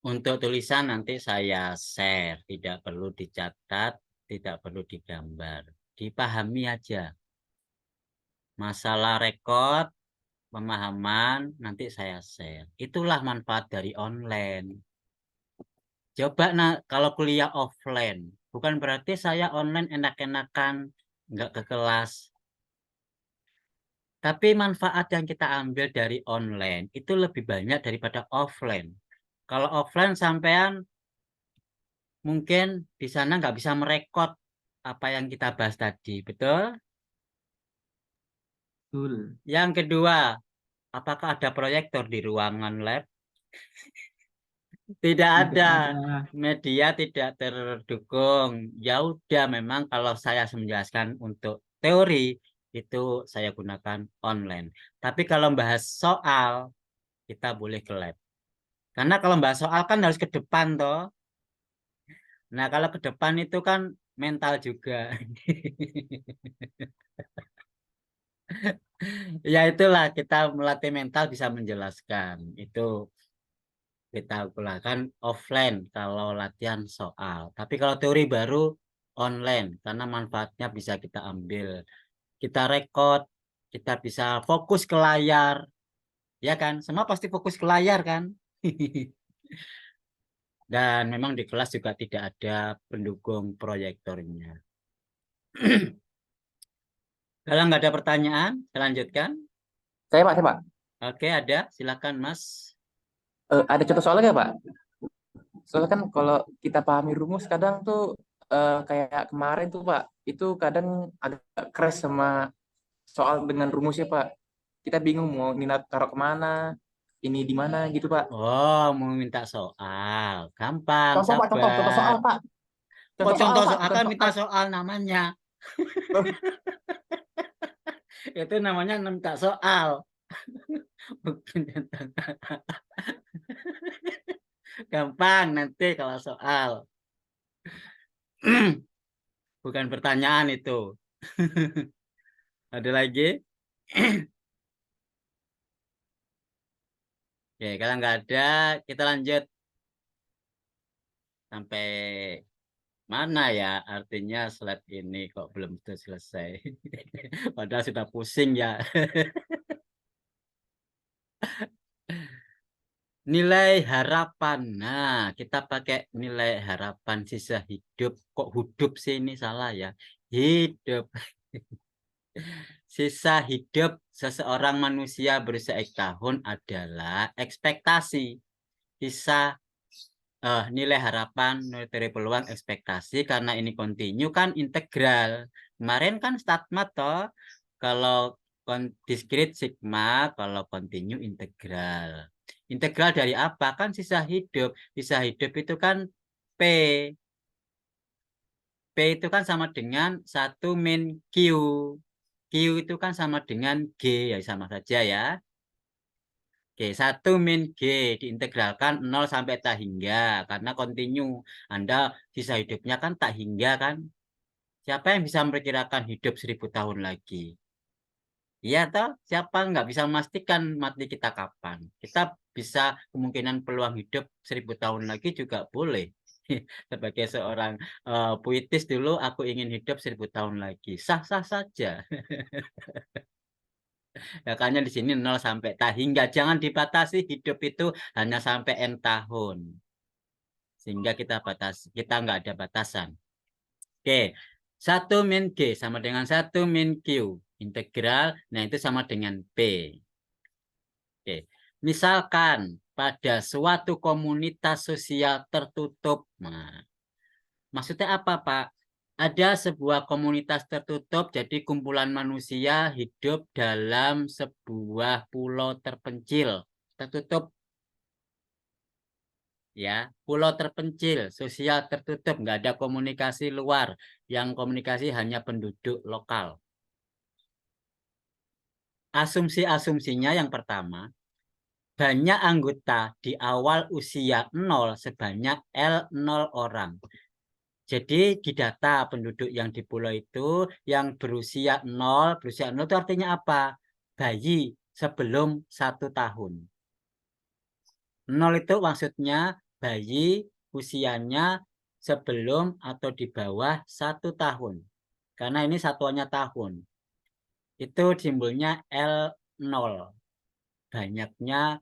Untuk tulisan nanti saya share, tidak perlu dicatat, tidak perlu digambar. Dipahami aja. Masalah rekod, pemahaman, nanti saya share. Itulah manfaat dari online. Coba kalau kuliah offline, bukan berarti saya online enak-enakan, nggak ke kelas. Tapi manfaat yang kita ambil dari online itu lebih banyak daripada offline. Kalau offline sampean mungkin di sana nggak bisa merekod apa yang kita bahas tadi, betul? Betul. Yang kedua, apakah ada proyektor di ruangan lab? Tidak Tidak ada. ada. Media tidak terdukung. Ya udah, memang kalau saya menjelaskan untuk teori itu saya gunakan online. Tapi kalau bahas soal kita boleh ke lab. Karena kalau bahas soal kan harus ke depan toh. Nah, kalau ke depan itu kan mental juga. Ya itulah kita melatih mental bisa menjelaskan. Itu kita lakukan offline kalau latihan soal. Tapi kalau teori baru online karena manfaatnya bisa kita ambil. Kita rekod, kita bisa fokus ke layar. Ya kan? Semua pasti fokus ke layar kan? Dan memang di kelas juga tidak ada pendukung proyektornya. Kalau nggak ada pertanyaan, saya lanjutkan. Saya Pak. Oke, ada. Silakan, Mas. Ada contoh soalnya nggak Pak? Soalnya kan kalau kita pahami rumus kadang tuh kayak kemarin tuh Pak, itu kadang agak crash sama soal dengan rumusnya Pak. Kita bingung mau minat taruh kemana, ini di mana gitu Pak. Oh, mau minta soal. Gampang, Contoh soal sabar. Pak. Kok Contoh soal contoh Pak, soal bukan kan minta soal. soal namanya. Loh, Itu namanya minta soal. Bukan gampang nanti kalau soal. Bukan pertanyaan itu. Ada lagi? Oke, kalau nggak ada, kita lanjut sampai mana ya? Artinya slide ini kok belum selesai. Padahal sudah pusing ya. Nilai harapan. Nah, kita pakai nilai harapan sisa hidup. Kok hidup sih ini salah ya? hidup. Sisa hidup seseorang manusia berusia X tahun adalah ekspektasi. Sisa nilai harapan, nilai peluang, ekspektasi, karena ini kontinu kan integral. Kemarin kan stat-mat toh, kalau diskrit sigma, kalau kontinu integral. Integral dari apa? Kan sisa hidup. Sisa hidup itu kan P. P itu kan sama dengan 1 min Q. Q itu kan sama dengan G, ya sama saja ya. Oke, 1 min G diintegralkan 0 sampai tak hingga. Karena kontinu. Anda sisa hidupnya kan tak hingga kan. Siapa yang bisa memperkirakan hidup 1000 tahun lagi? Iya toh? Siapa nggak bisa memastikan mati kita kapan? Kita bisa kemungkinan peluang hidup 1000 tahun lagi juga boleh. Sebagai seorang puitis dulu, aku ingin hidup 1000 tahun lagi. Sah-sah saja. Makanya di sini 0 sampai tak hingga. Jangan dibatasi hidup itu hanya sampai N tahun. Sehingga kita nggak ada batasan. Oke. 1 min G sama dengan 1 min Q. Integral, nah itu sama dengan P. Oke. Misalkan pada suatu komunitas sosial tertutup. Nah, maksudnya apa, Pak? Ada sebuah komunitas tertutup, jadi kumpulan manusia hidup dalam sebuah pulau terpencil. Tertutup. Ya, pulau terpencil, sosial tertutup, nggak ada komunikasi luar. Yang komunikasi hanya penduduk lokal. Asumsi-asumsinya yang pertama, banyak anggota di awal usia 0 sebanyak L0 orang. Jadi di data penduduk yang di pulau itu yang berusia 0 itu artinya apa? Bayi sebelum 1 tahun. 0 itu maksudnya bayi usianya sebelum atau di bawah 1 tahun. Karena ini satuannya tahun. Itu simbolnya L0. Banyaknya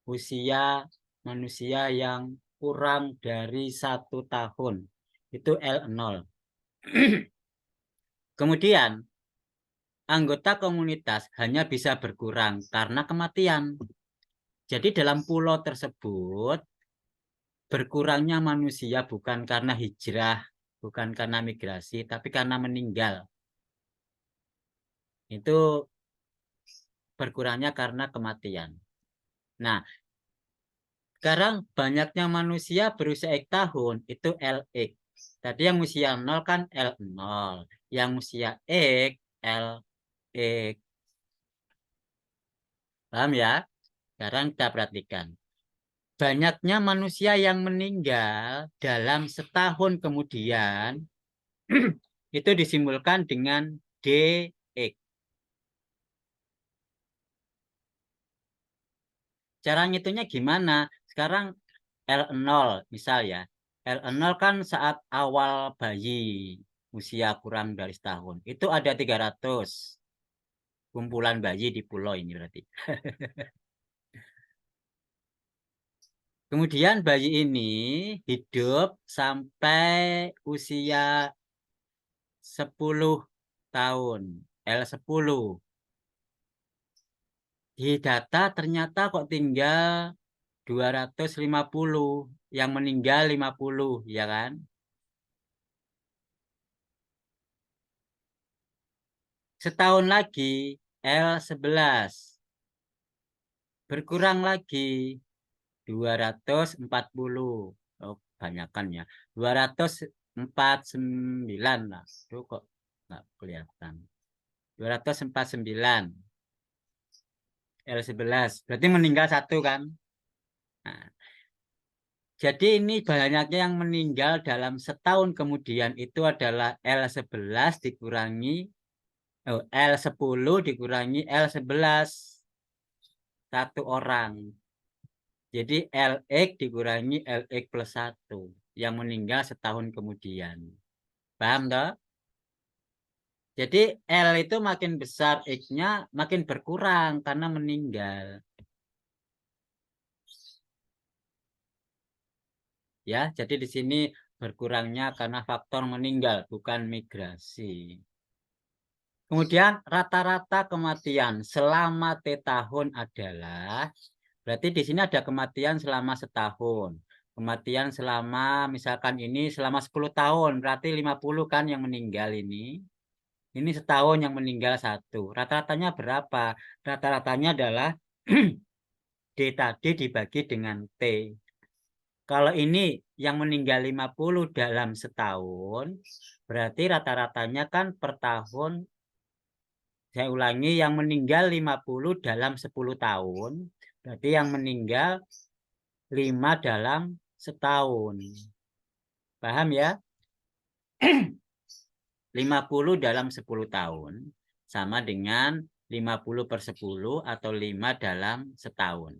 usia manusia yang kurang dari 1 tahun. Itu L0. Kemudian, anggota komunitas hanya bisa berkurang karena kematian. Jadi dalam pulau tersebut, berkurangnya manusia bukan karena hijrah, bukan karena migrasi, tapi karena meninggal. Itu berkurangnya karena kematian. Nah, sekarang banyaknya manusia berusia X tahun, itu LX. Tadi yang usia 0 kan L0. Yang usia X, LX. Paham ya? Sekarang kita perhatikan. Banyaknya manusia yang meninggal dalam setahun kemudian, itu disimbolkan dengan DX. Cara ngitungnya gimana? Sekarang L0 misal ya. L0 kan saat awal bayi usia kurang dari setahun. Itu ada 300 kumpulan bayi di pulau ini berarti. Kemudian bayi ini hidup sampai usia 10 tahun. L10. Di data ternyata kok tinggal 250, yang meninggal 50, ya kan? Setahun lagi L11. Berkurang lagi 240. Oh, banyakan ya. 249 lah. Itu kok nggak kelihatan. 249. L11. Berarti meninggal 1 kan? Nah, jadi ini banyaknya yang meninggal dalam setahun kemudian itu adalah L11 dikurangi L10 dikurangi L11. 1 orang. Jadi LX dikurangi LX plus 1. Yang meninggal setahun kemudian. Paham toh? Jadi L itu makin besar, X-nya makin berkurang karena meninggal. Ya, jadi di sini berkurangnya karena faktor meninggal, bukan migrasi. Kemudian rata-rata kematian selama T tahun adalah, berarti di sini ada kematian selama setahun. Kematian selama, misalkan ini selama 10 tahun, berarti 50 kan yang meninggal ini. Ini setahun yang meninggal 1. Rata-ratanya berapa? Rata-ratanya adalah D tadi dibagi dengan T. Kalau ini yang meninggal 50 dalam setahun, berarti rata-ratanya kan per tahun, saya ulangi, yang meninggal 50 dalam 10 tahun, berarti yang meninggal 5 dalam setahun. Paham ya? 50 dalam 10 tahun sama dengan 50/10 atau 5 dalam setahun.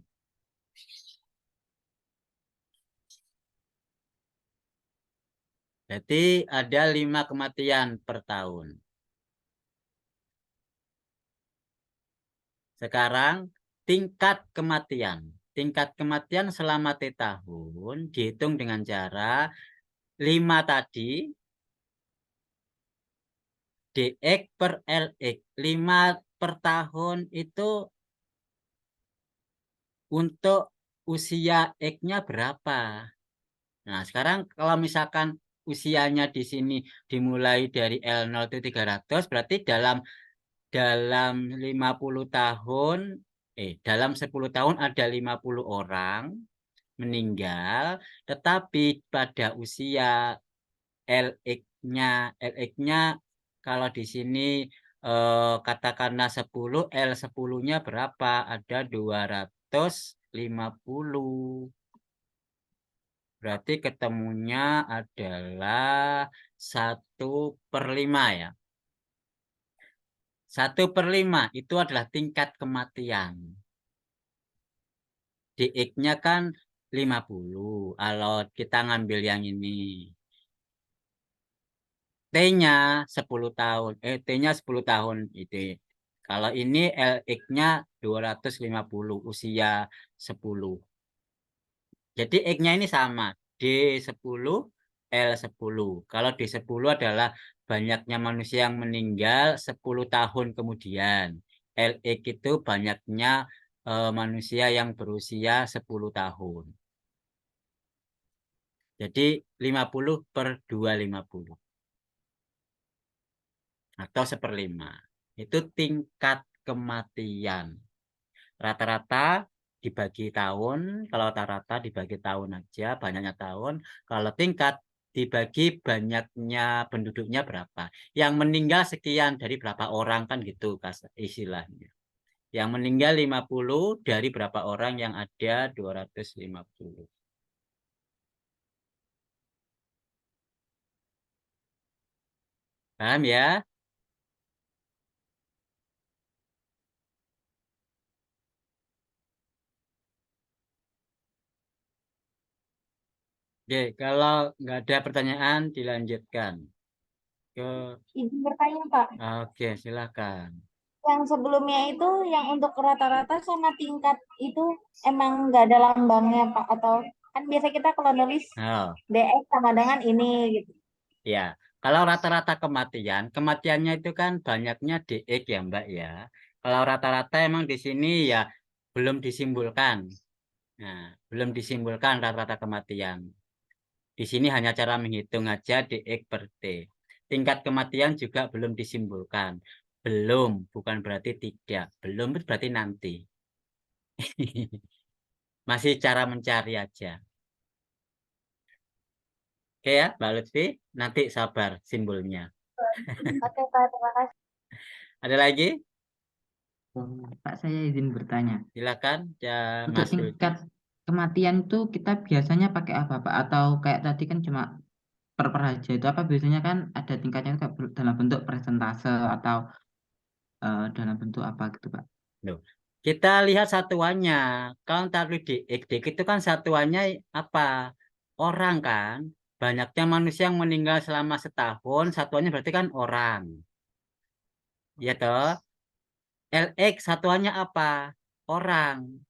Jadi ada 5 kematian per tahun. Sekarang tingkat kematian. Tingkat kematian selama T tahun dihitung dengan cara 5 tadi DX per LX. 5 per tahun itu untuk usia X-nya berapa? Nah, sekarang kalau misalkan usianya di sini dimulai dari L0 itu 300, berarti dalam 50 tahun, dalam 10 tahun ada 50 orang meninggal, tetapi pada usia LX-nya kalau di sini katakanlah 10, L10-nya berapa? Ada 250. Berarti ketemunya adalah 1/5 ya. 1/5 itu adalah tingkat kematian. DX-nya kan 50. Kalau kita ngambil yang ini. T-nya 10 tahun. T-nya 10 tahun itu. Kalau ini LX-nya 250, usia 10. Jadi X-nya ini sama. D10, L10. Kalau D10 adalah banyaknya manusia yang meninggal 10 tahun kemudian. LX itu banyaknya manusia yang berusia 10 tahun. Jadi 50/250. Atau 1/5. Itu tingkat kematian. Rata-rata dibagi tahun, kalau rata-rata dibagi tahun aja, banyaknya tahun. Kalau tingkat dibagi banyaknya penduduknya berapa. Yang meninggal sekian dari berapa orang kan gitu istilahnya. Yang meninggal 50 dari berapa orang yang ada 250. Paham ya? Oke, kalau nggak ada pertanyaan dilanjutkan ke. Izin bertanya, Pak. Oke, silakan. Yang sebelumnya itu yang untuk rata-rata sama tingkat itu emang nggak ada lambangnya, Pak? Atau kan biasa kita kalau nulis Oh, DX sama dengan ini gitu. ya. Kalau rata-rata kematiannya itu kan banyaknya DX ya, Mbak ya. Kalau rata-rata emang di sini ya belum disimbolkan. Nah, belum disimbolkan rata-rata kematian. Di sini hanya cara menghitung aja DX per T. Tingkat kematian juga belum disimbolkan. Belum, bukan berarti tidak. Belum itu berarti nanti. Masih cara mencari aja. Oke ya, Mbak Lutfi. Nanti sabar simbolnya. Oke, Pak, terima kasih. Ada lagi? Pak, saya izin bertanya. Silakan, ya, Untuk Mas Lutfi. tingkat kematian itu kita biasanya pakai apa, Pak? Atau kayak tadi kan cuma per aja itu apa biasanya kan ada tingkatnya itu kayak dalam bentuk persentase atau dalam bentuk apa gitu, Pak? Loh, kita lihat satuannya. Kalau taruh di DX itu kan satuannya apa? Orang kan. Banyaknya manusia yang meninggal selama setahun, satuannya berarti kan orang. Ya toh? LX satuannya apa? Orang.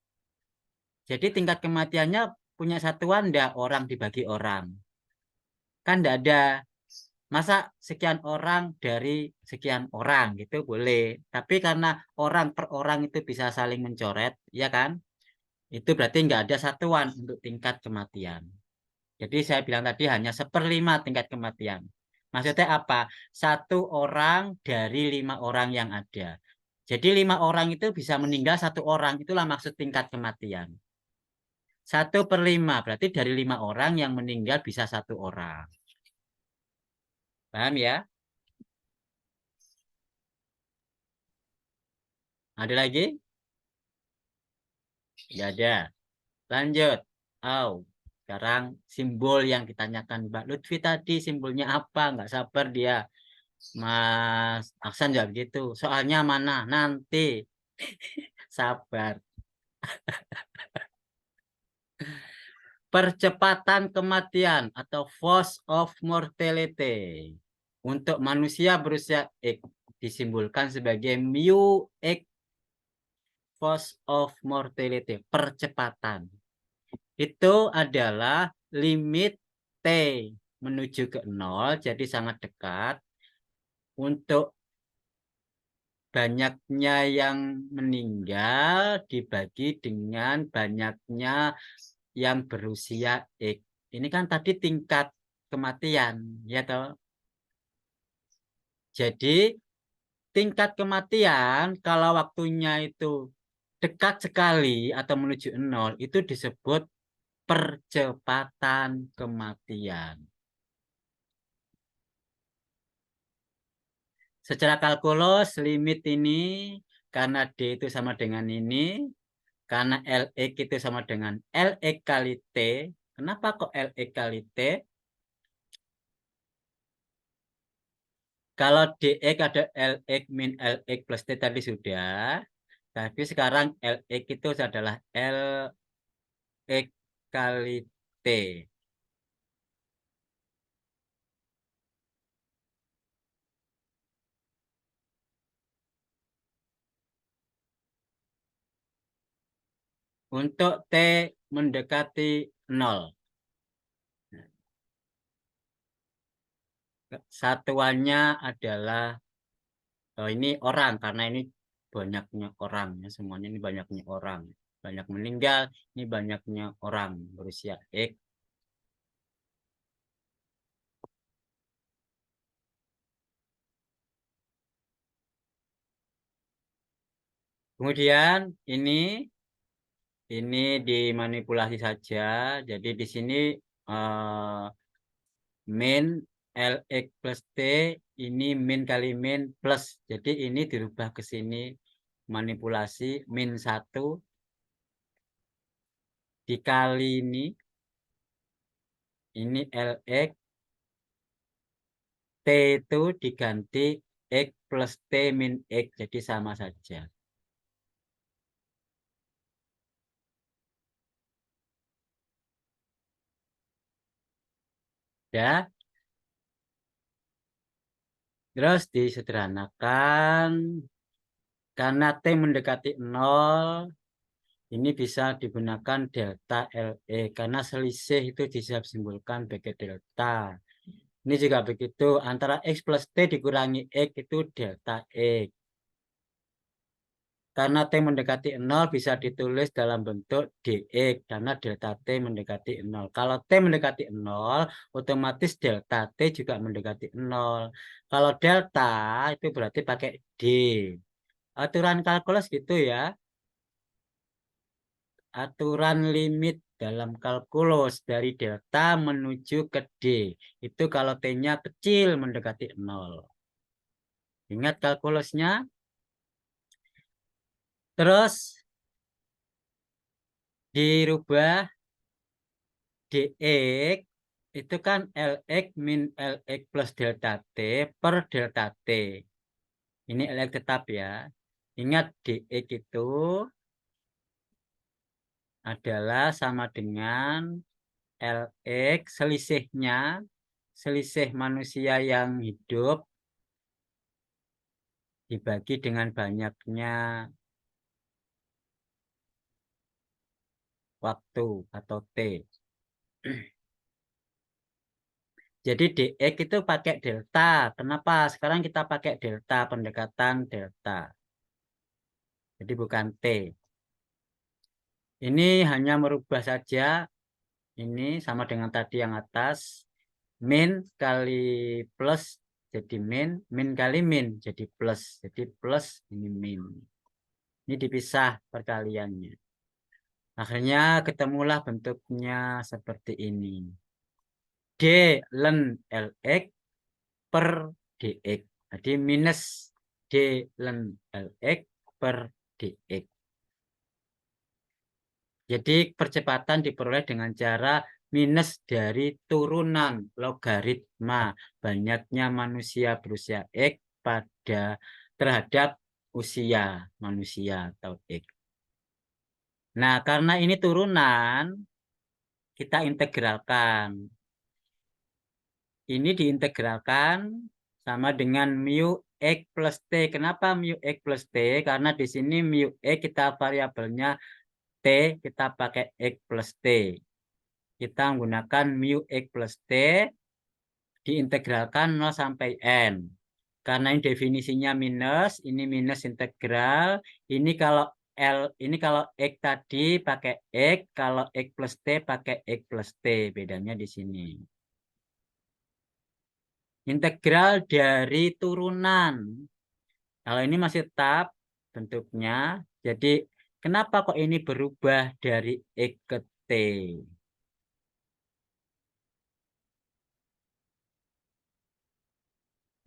Jadi tingkat kematiannya punya satuan enggak? Orang dibagi orang. Kan tidak ada. Masa sekian orang dari sekian orang gitu boleh. Tapi karena orang per orang itu bisa saling mencoret, ya kan? Itu berarti nggak ada satuan untuk tingkat kematian. Jadi saya bilang tadi hanya 1/5 tingkat kematian. Maksudnya apa? 1 orang dari 5 orang yang ada. Jadi 5 orang itu bisa meninggal 1 orang. Itulah maksud tingkat kematian. 1/5 berarti dari 5 orang yang meninggal bisa 1 orang. Paham ya? Ada lagi? Tidak ada. Lanjut. Sekarang simbol yang ditanyakan Mbak Lutfi tadi simbolnya apa? Nggak sabar dia. Mas Aksan juga begitu. Soalnya mana? Nanti. Sabar. Percepatan kematian atau force of mortality. Untuk manusia berusia X disimbolkan sebagai mu X force of mortality. Percepatan. Itu adalah limit T menuju ke 0, jadi sangat dekat. Untuk banyaknya yang meninggal dibagi dengan banyaknya yang berusia X. Ini kan tadi tingkat kematian, ya toh. Jadi tingkat kematian kalau waktunya itu dekat sekali atau menuju 0 itu disebut percepatan kematian. Secara kalkulus limit ini karena D itu sama dengan ini, karena LX itu sama dengan LX kali T. Kenapa kok LX kali T? Kalau DX ada LX min LX plus T tadi sudah. Tapi sekarang LX itu adalah LX kali T. Untuk T mendekati 0. Satuannya adalah ini orang karena ini banyaknya orang ya, semuanya ini banyaknya orang, banyak meninggal, ini banyaknya orang berusia X. Kemudian ini dimanipulasi saja, jadi di sini min LX plus T ini min kali min plus, jadi ini dirubah ke sini manipulasi min 1 dikali ini LX T itu diganti X plus T min X, jadi sama saja. Ya, terus disederhanakan karena T mendekati 0, ini bisa digunakan delta LE karena selisih itu bisa disimbolkan sebagai delta. Ini juga begitu, antara X plus T dikurangi X itu delta X. Karena T mendekati 0 bisa ditulis dalam bentuk DX karena delta T mendekati 0. Kalau T mendekati 0, otomatis delta T juga mendekati 0. Kalau delta itu berarti pakai D. Aturan kalkulus gitu ya. Aturan limit dalam kalkulus dari delta menuju ke D. Itu kalau T-nya kecil mendekati 0. Ingat kalkulusnya? Terus dirubah DX itu kan LX min LX plus delta T per delta T. Ini LX tetap ya. Ingat DX itu adalah sama dengan LX selisihnya, selisih manusia yang hidup dibagi dengan banyaknya waktu atau T. Jadi dx itu pakai delta. Kenapa? Sekarang kita pakai delta, pendekatan delta. Jadi bukan T. Ini hanya merubah saja. Ini sama dengan tadi yang atas. Min kali plus jadi min. Min kali min jadi plus. Jadi plus ini min. Ini dipisah perkaliannya. Akhirnya ketemulah bentuknya seperti ini. D ln Lx per dx. Jadi minus D ln Lx per dx. Jadi percepatan diperoleh dengan cara minus dari turunan logaritma banyaknya manusia berusia X terhadap usia manusia atau X. Nah, karena ini turunan, kita integralkan. Ini diintegralkan sama dengan mu X plus T. Kenapa mu X plus T? Karena di sini mu X kita variabelnya T, kita pakai X plus T. Kita menggunakan mu X plus T, diintegralkan 0 sampai N. Karena ini definisinya minus, ini minus integral. Ini kalau kalau X tadi pakai X, kalau X plus T pakai X plus T. Bedanya di sini. Integral dari turunan. Kalau ini masih tetap bentuknya. Jadi kenapa kok ini berubah dari X ke T?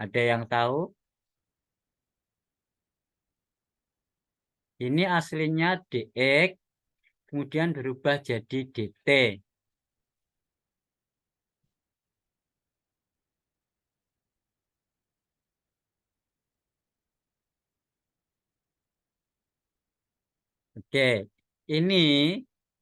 Ada yang tahu? Ini aslinya dx, kemudian berubah jadi dt. Oke, ini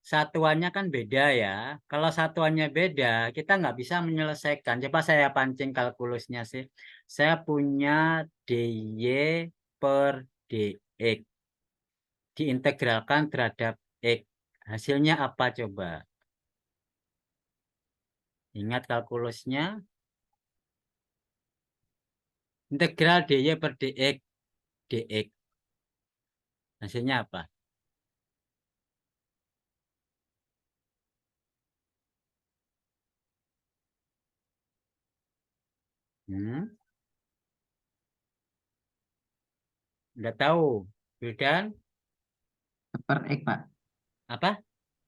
satuannya kan beda ya. Kalau satuannya beda, kita nggak bisa menyelesaikan. Coba saya pancing kalkulusnya sih. Saya punya dy per dx. Diintegralkan terhadap x. Hasilnya apa coba? Ingat kalkulusnya. Integral dy per dx. dx. Hasilnya apa? Udah tahu, Wildan? Per X, Pak. Apa?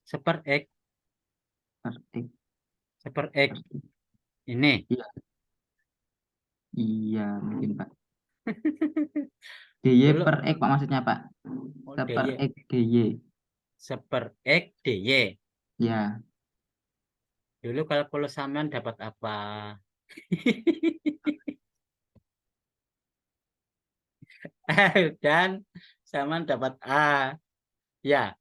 Seper X. Per X. Seper X. Ini. Iya. Iya, mungkin, Pak. dy Dulu. per X, Pak, maksudnya, Pak. Oh, Seper dy. X dy. Seper X dy. Ya. Dulu kalkulus sampean dapat apa? Dan sampean dapat A. Ya.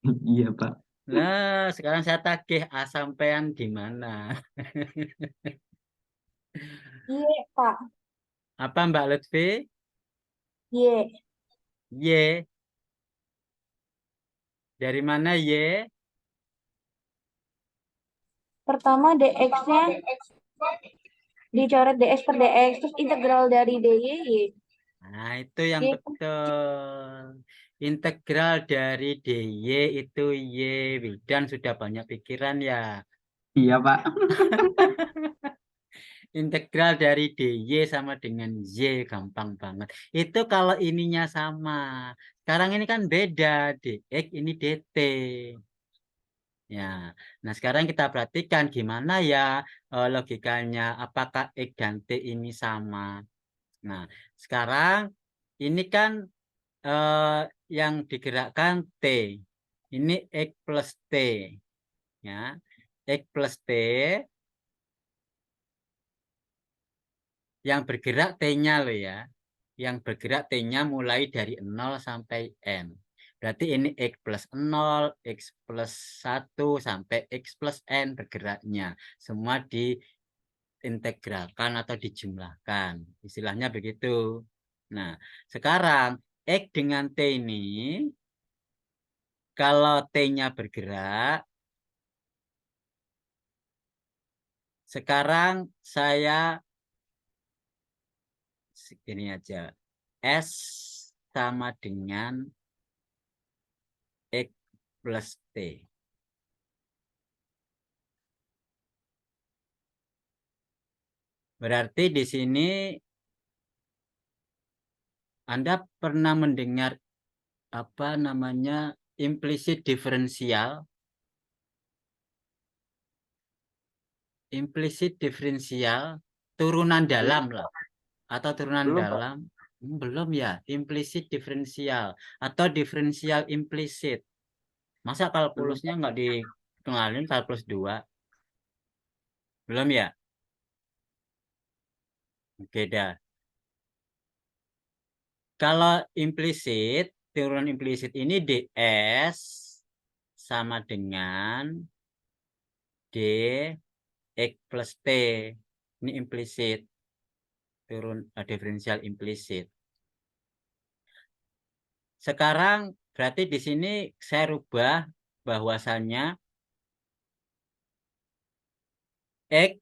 Iya, Pak. Nah, sekarang saya tagih A sampean di mana? Iya, Pak. Apa Mbak Lutfi? Iya. Y. Dari mana Y? Pertama dx-nya dicoret dx per dx, terus integral dari dy. Nah, itu yang Y. betul. Integral dari dy itu Y. Wildan sudah banyak pikiran ya. Iya, Pak. Integral dari dy sama dengan y, gampang banget. Itu kalau ininya sama. Sekarang ini kan beda, dx ini dt. Ya, nah sekarang kita perhatikan gimana ya logikanya. Apakah x dan t ini sama? Nah, sekarang ini kan yang digerakkan t. Ini x plus t. Ya, x plus t. Yang bergerak T-nya loh ya. Yang bergerak T-nya mulai dari 0 sampai N. Berarti ini X plus 0, X plus 1, sampai X plus N bergeraknya. Semua diintegralkan atau dijumlahkan. Istilahnya begitu. Nah, sekarang X dengan T ini, kalau T-nya bergerak, Sekarang saya segini aja. S sama dengan X plus T. Berarti di sini Anda pernah mendengar apa namanya implisit diferensial? Implisit diferensial turunan dalam lah, atau turunan Belum, Pak. dalam. Belum ya, implisit diferensial atau diferensial implisit. Masa kalkulusnya nggak dikenalin kalkulus 2? Belum ya? Oke dah. Kalau implisit, turunan implisit ini ds sama dengan dx plus t. Ini implisit, diferensial implisit. Sekarang berarti di sini saya rubah bahwasannya X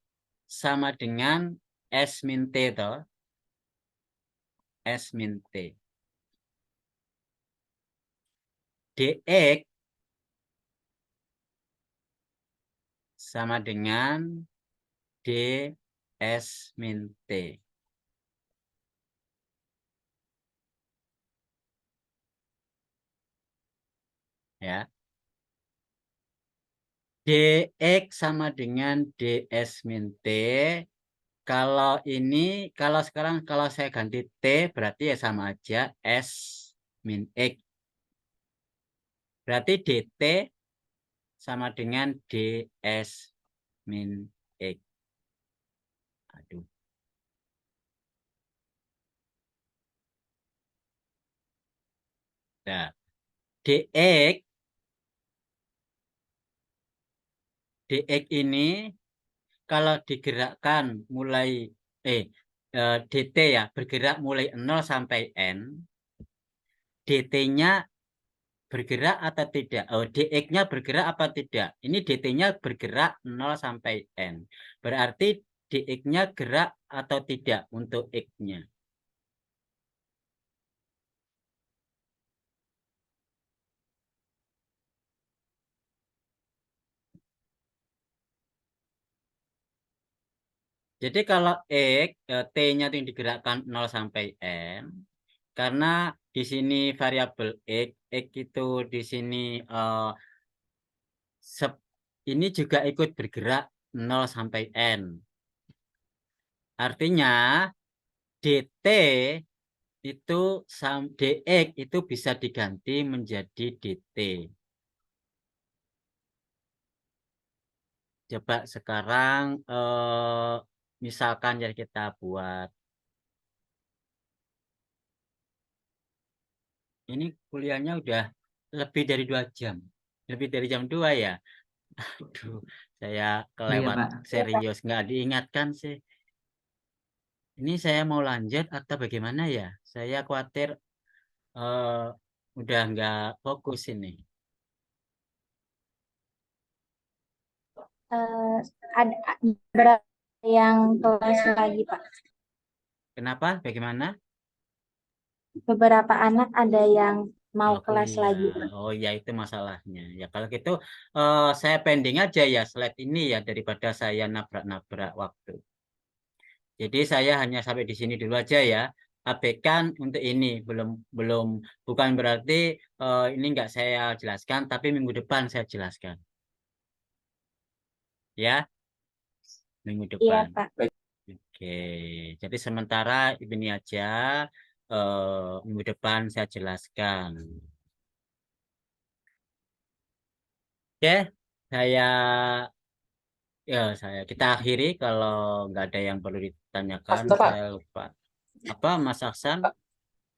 sama dengan S min T toh. S min T. DX sama dengan DS min T. Ya. DX sama dengan DS min T. Kalau ini, kalau sekarang kalau saya ganti T berarti ya sama aja S min X. Berarti DT sama dengan DS min X. Aduh. Nah, DX ini kalau digerakkan mulai DT ya, bergerak mulai 0 sampai N, DT-nya bergerak atau tidak? Oh, DX-nya bergerak apa tidak? Ini DT-nya bergerak 0 sampai N. Berarti DX-nya gerak atau tidak untuk X-nya? Jadi kalau T-nya itu yang digerakkan 0 sampai N, karena di sini variabel X itu di sini ini juga ikut bergerak 0 sampai N. Artinya DT itu DX itu bisa diganti menjadi DT. Coba sekarang misalkan ya kita buat ini kuliahnya udah lebih dari 2 jam. Lebih dari jam 2 ya. Aduh, saya kelewat Pak. serius, nggak diingatkan sih. Ini saya mau lanjut atau bagaimana ya? Saya khawatir udah nggak fokus ini. Ada berapa yang kelas lagi, Pak? Kenapa? Bagaimana? Beberapa anak ada yang mau Oh kelas iya, lagi. oh ya itu masalahnya. Ya kalau gitu saya pending aja ya slide ini ya daripada saya nabrak-nabrak waktu. Jadi saya hanya sampai di sini dulu aja ya. Abaikan untuk ini belum bukan berarti ini nggak saya jelaskan, tapi minggu depan saya jelaskan. Ya, minggu Iya, depan. Pak. Oke, jadi sementara ini aja minggu depan saya jelaskan. Oke, saya kita akhiri kalau nggak ada yang perlu ditanyakan. Pak. Saya lupa. Apa Mas Aksan?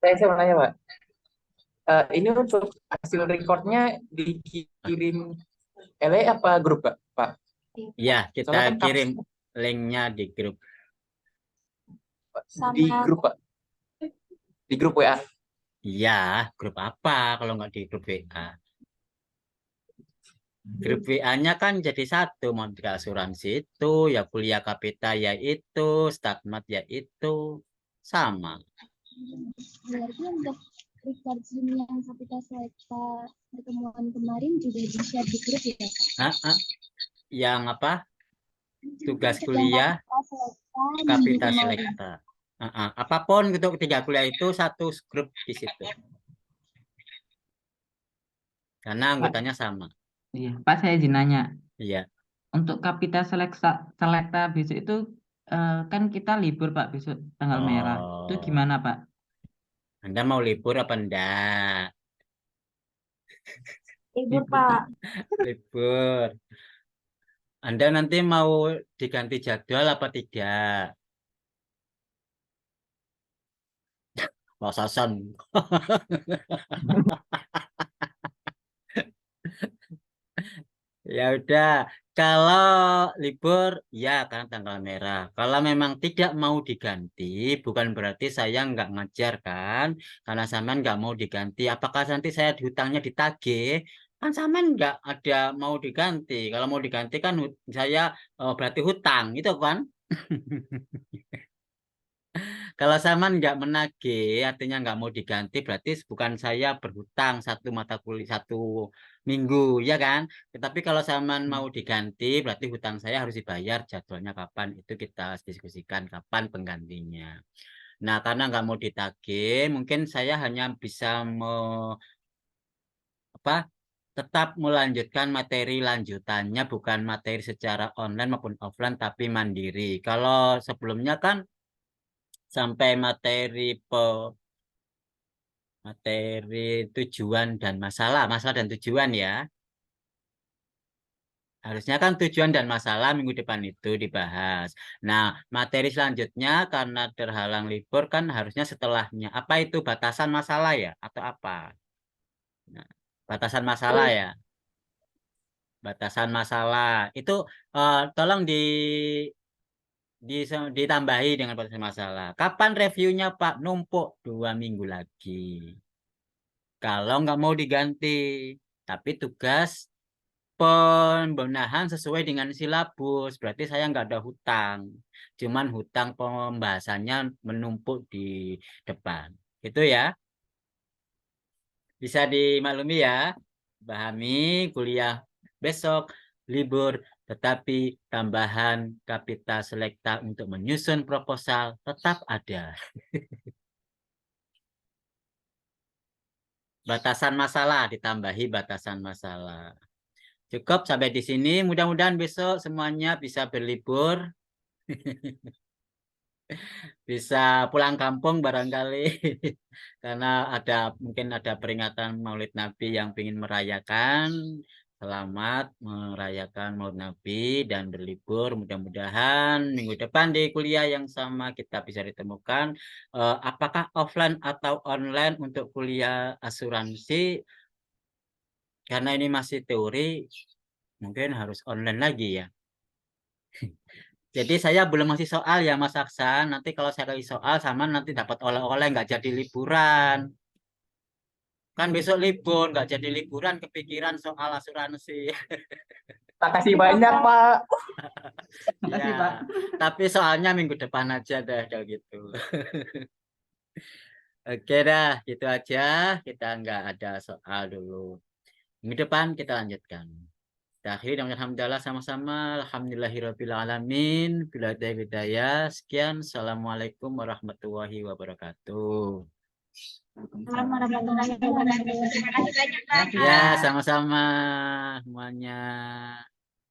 Saya mau nanya, Pak. Ini untuk hasil recordnya dikirim LE apa grup, Pak? Pak. Ya, kita Soalnya kan kirim linknya di grup. di grup, Pak. Di grup WA. Iya, grup apa kalau nggak di grup WA? Grup WA-nya kan jadi satu, mau ke asuransi itu, ya kuliah Kapita ya itu, Stakmat ya itu, sama. Berarti untuk record Zoom yang Kapita Selekta pertemuan kemarin juga di-share di grup ya, Kak? Yang apa? Tugas Yang kuliah Kapita Selekta minggu Kapita kemarin. Selekta. Apapun untuk 3 kuliah itu satu grup di situ. Karena Pak, anggotanya sama. iya, Pak saya izin nanya. Iya. Untuk Kapita Selekta besok itu kan kita libur Pak besok tanggal merah. Itu Oh, gimana Pak? Anda mau libur apa enggak? Libur, Pak. Libur. Anda nanti mau diganti jadwal apa tidak? Pasasan. Ya udah, kalau libur ya karena tanggal merah. Kalau memang tidak mau diganti, bukan berarti saya nggak ngajar kan, karena sampean nggak mau diganti. Apakah nanti saya hutangnya ditagih? Kan sampean nggak ada mau diganti. Kalau mau diganti kan saya berarti hutang, gitu kan? Kalau sampean nggak menagih, artinya nggak mau diganti, berarti bukan saya berhutang satu mata kuliah 1 minggu, ya kan? Tetapi kalau sampean mau diganti, berarti hutang saya harus dibayar. Jadwalnya kapan? Itu kita diskusikan kapan penggantinya. Nah, karena nggak mau ditagih, mungkin saya hanya bisa apa? Tetap melanjutkan materi lanjutannya, bukan materi secara online maupun offline, tapi mandiri. Kalau sebelumnya kan sampai materi tujuan dan masalah dan tujuan ya. Harusnya kan tujuan dan masalah minggu depan itu dibahas. Nah, materi selanjutnya karena terhalang libur kan harusnya setelahnya. Apa itu batasan masalah ya? Atau apa? Nah, batasan masalah ya. Batasan masalah. Itu tolong ditambahi dengan batasan masalah. Kapan reviewnya Pak? Numpuk 2 minggu lagi. Kalau nggak mau diganti. Tapi tugas pembenahan sesuai dengan silabus. Berarti saya nggak ada hutang. Cuman hutang pembahasannya menumpuk di depan. Itu ya. Bisa dimaklumi ya. Pahami kuliah besok libur. Tetapi tambahan Kapita Selekta untuk menyusun proposal tetap ada. Batasan masalah ditambahi batasan masalah. Cukup sampai di sini. Mudah-mudahan besok semuanya bisa berlibur. Bisa pulang kampung barangkali. Karena mungkin ada peringatan Maulid Nabi yang ingin merayakan. Selamat merayakan Maulid Nabi dan berlibur. Mudah-mudahan minggu depan di kuliah yang sama kita bisa ditemukan. Apakah offline atau online untuk kuliah asuransi? Karena ini masih teori, mungkin harus online lagi ya. Jadi saya belum ngasih soal ya Mas Aksan. Nanti kalau saya kasih soal sama nanti dapat oleh-oleh nggak jadi liburan. Kan besok libur nggak jadi liburan kepikiran soal asuransi. Makasih banyak, Pak. Makasih Ya, Pak. tapi soalnya minggu depan aja deh kalau gitu. Oke dah, gitu aja. Kita nggak ada soal dulu. Minggu depan kita lanjutkan. Akhir dan alhamdulillah sama-sama. Alhamdulillahirabbil alamin. Bila ada hidayah. Sekian. Assalamualaikum warahmatullahi wabarakatuh. Warahmatullahi wabarakatuh. Terima kasih banyak, Pak. Ya, sama-sama semuanya.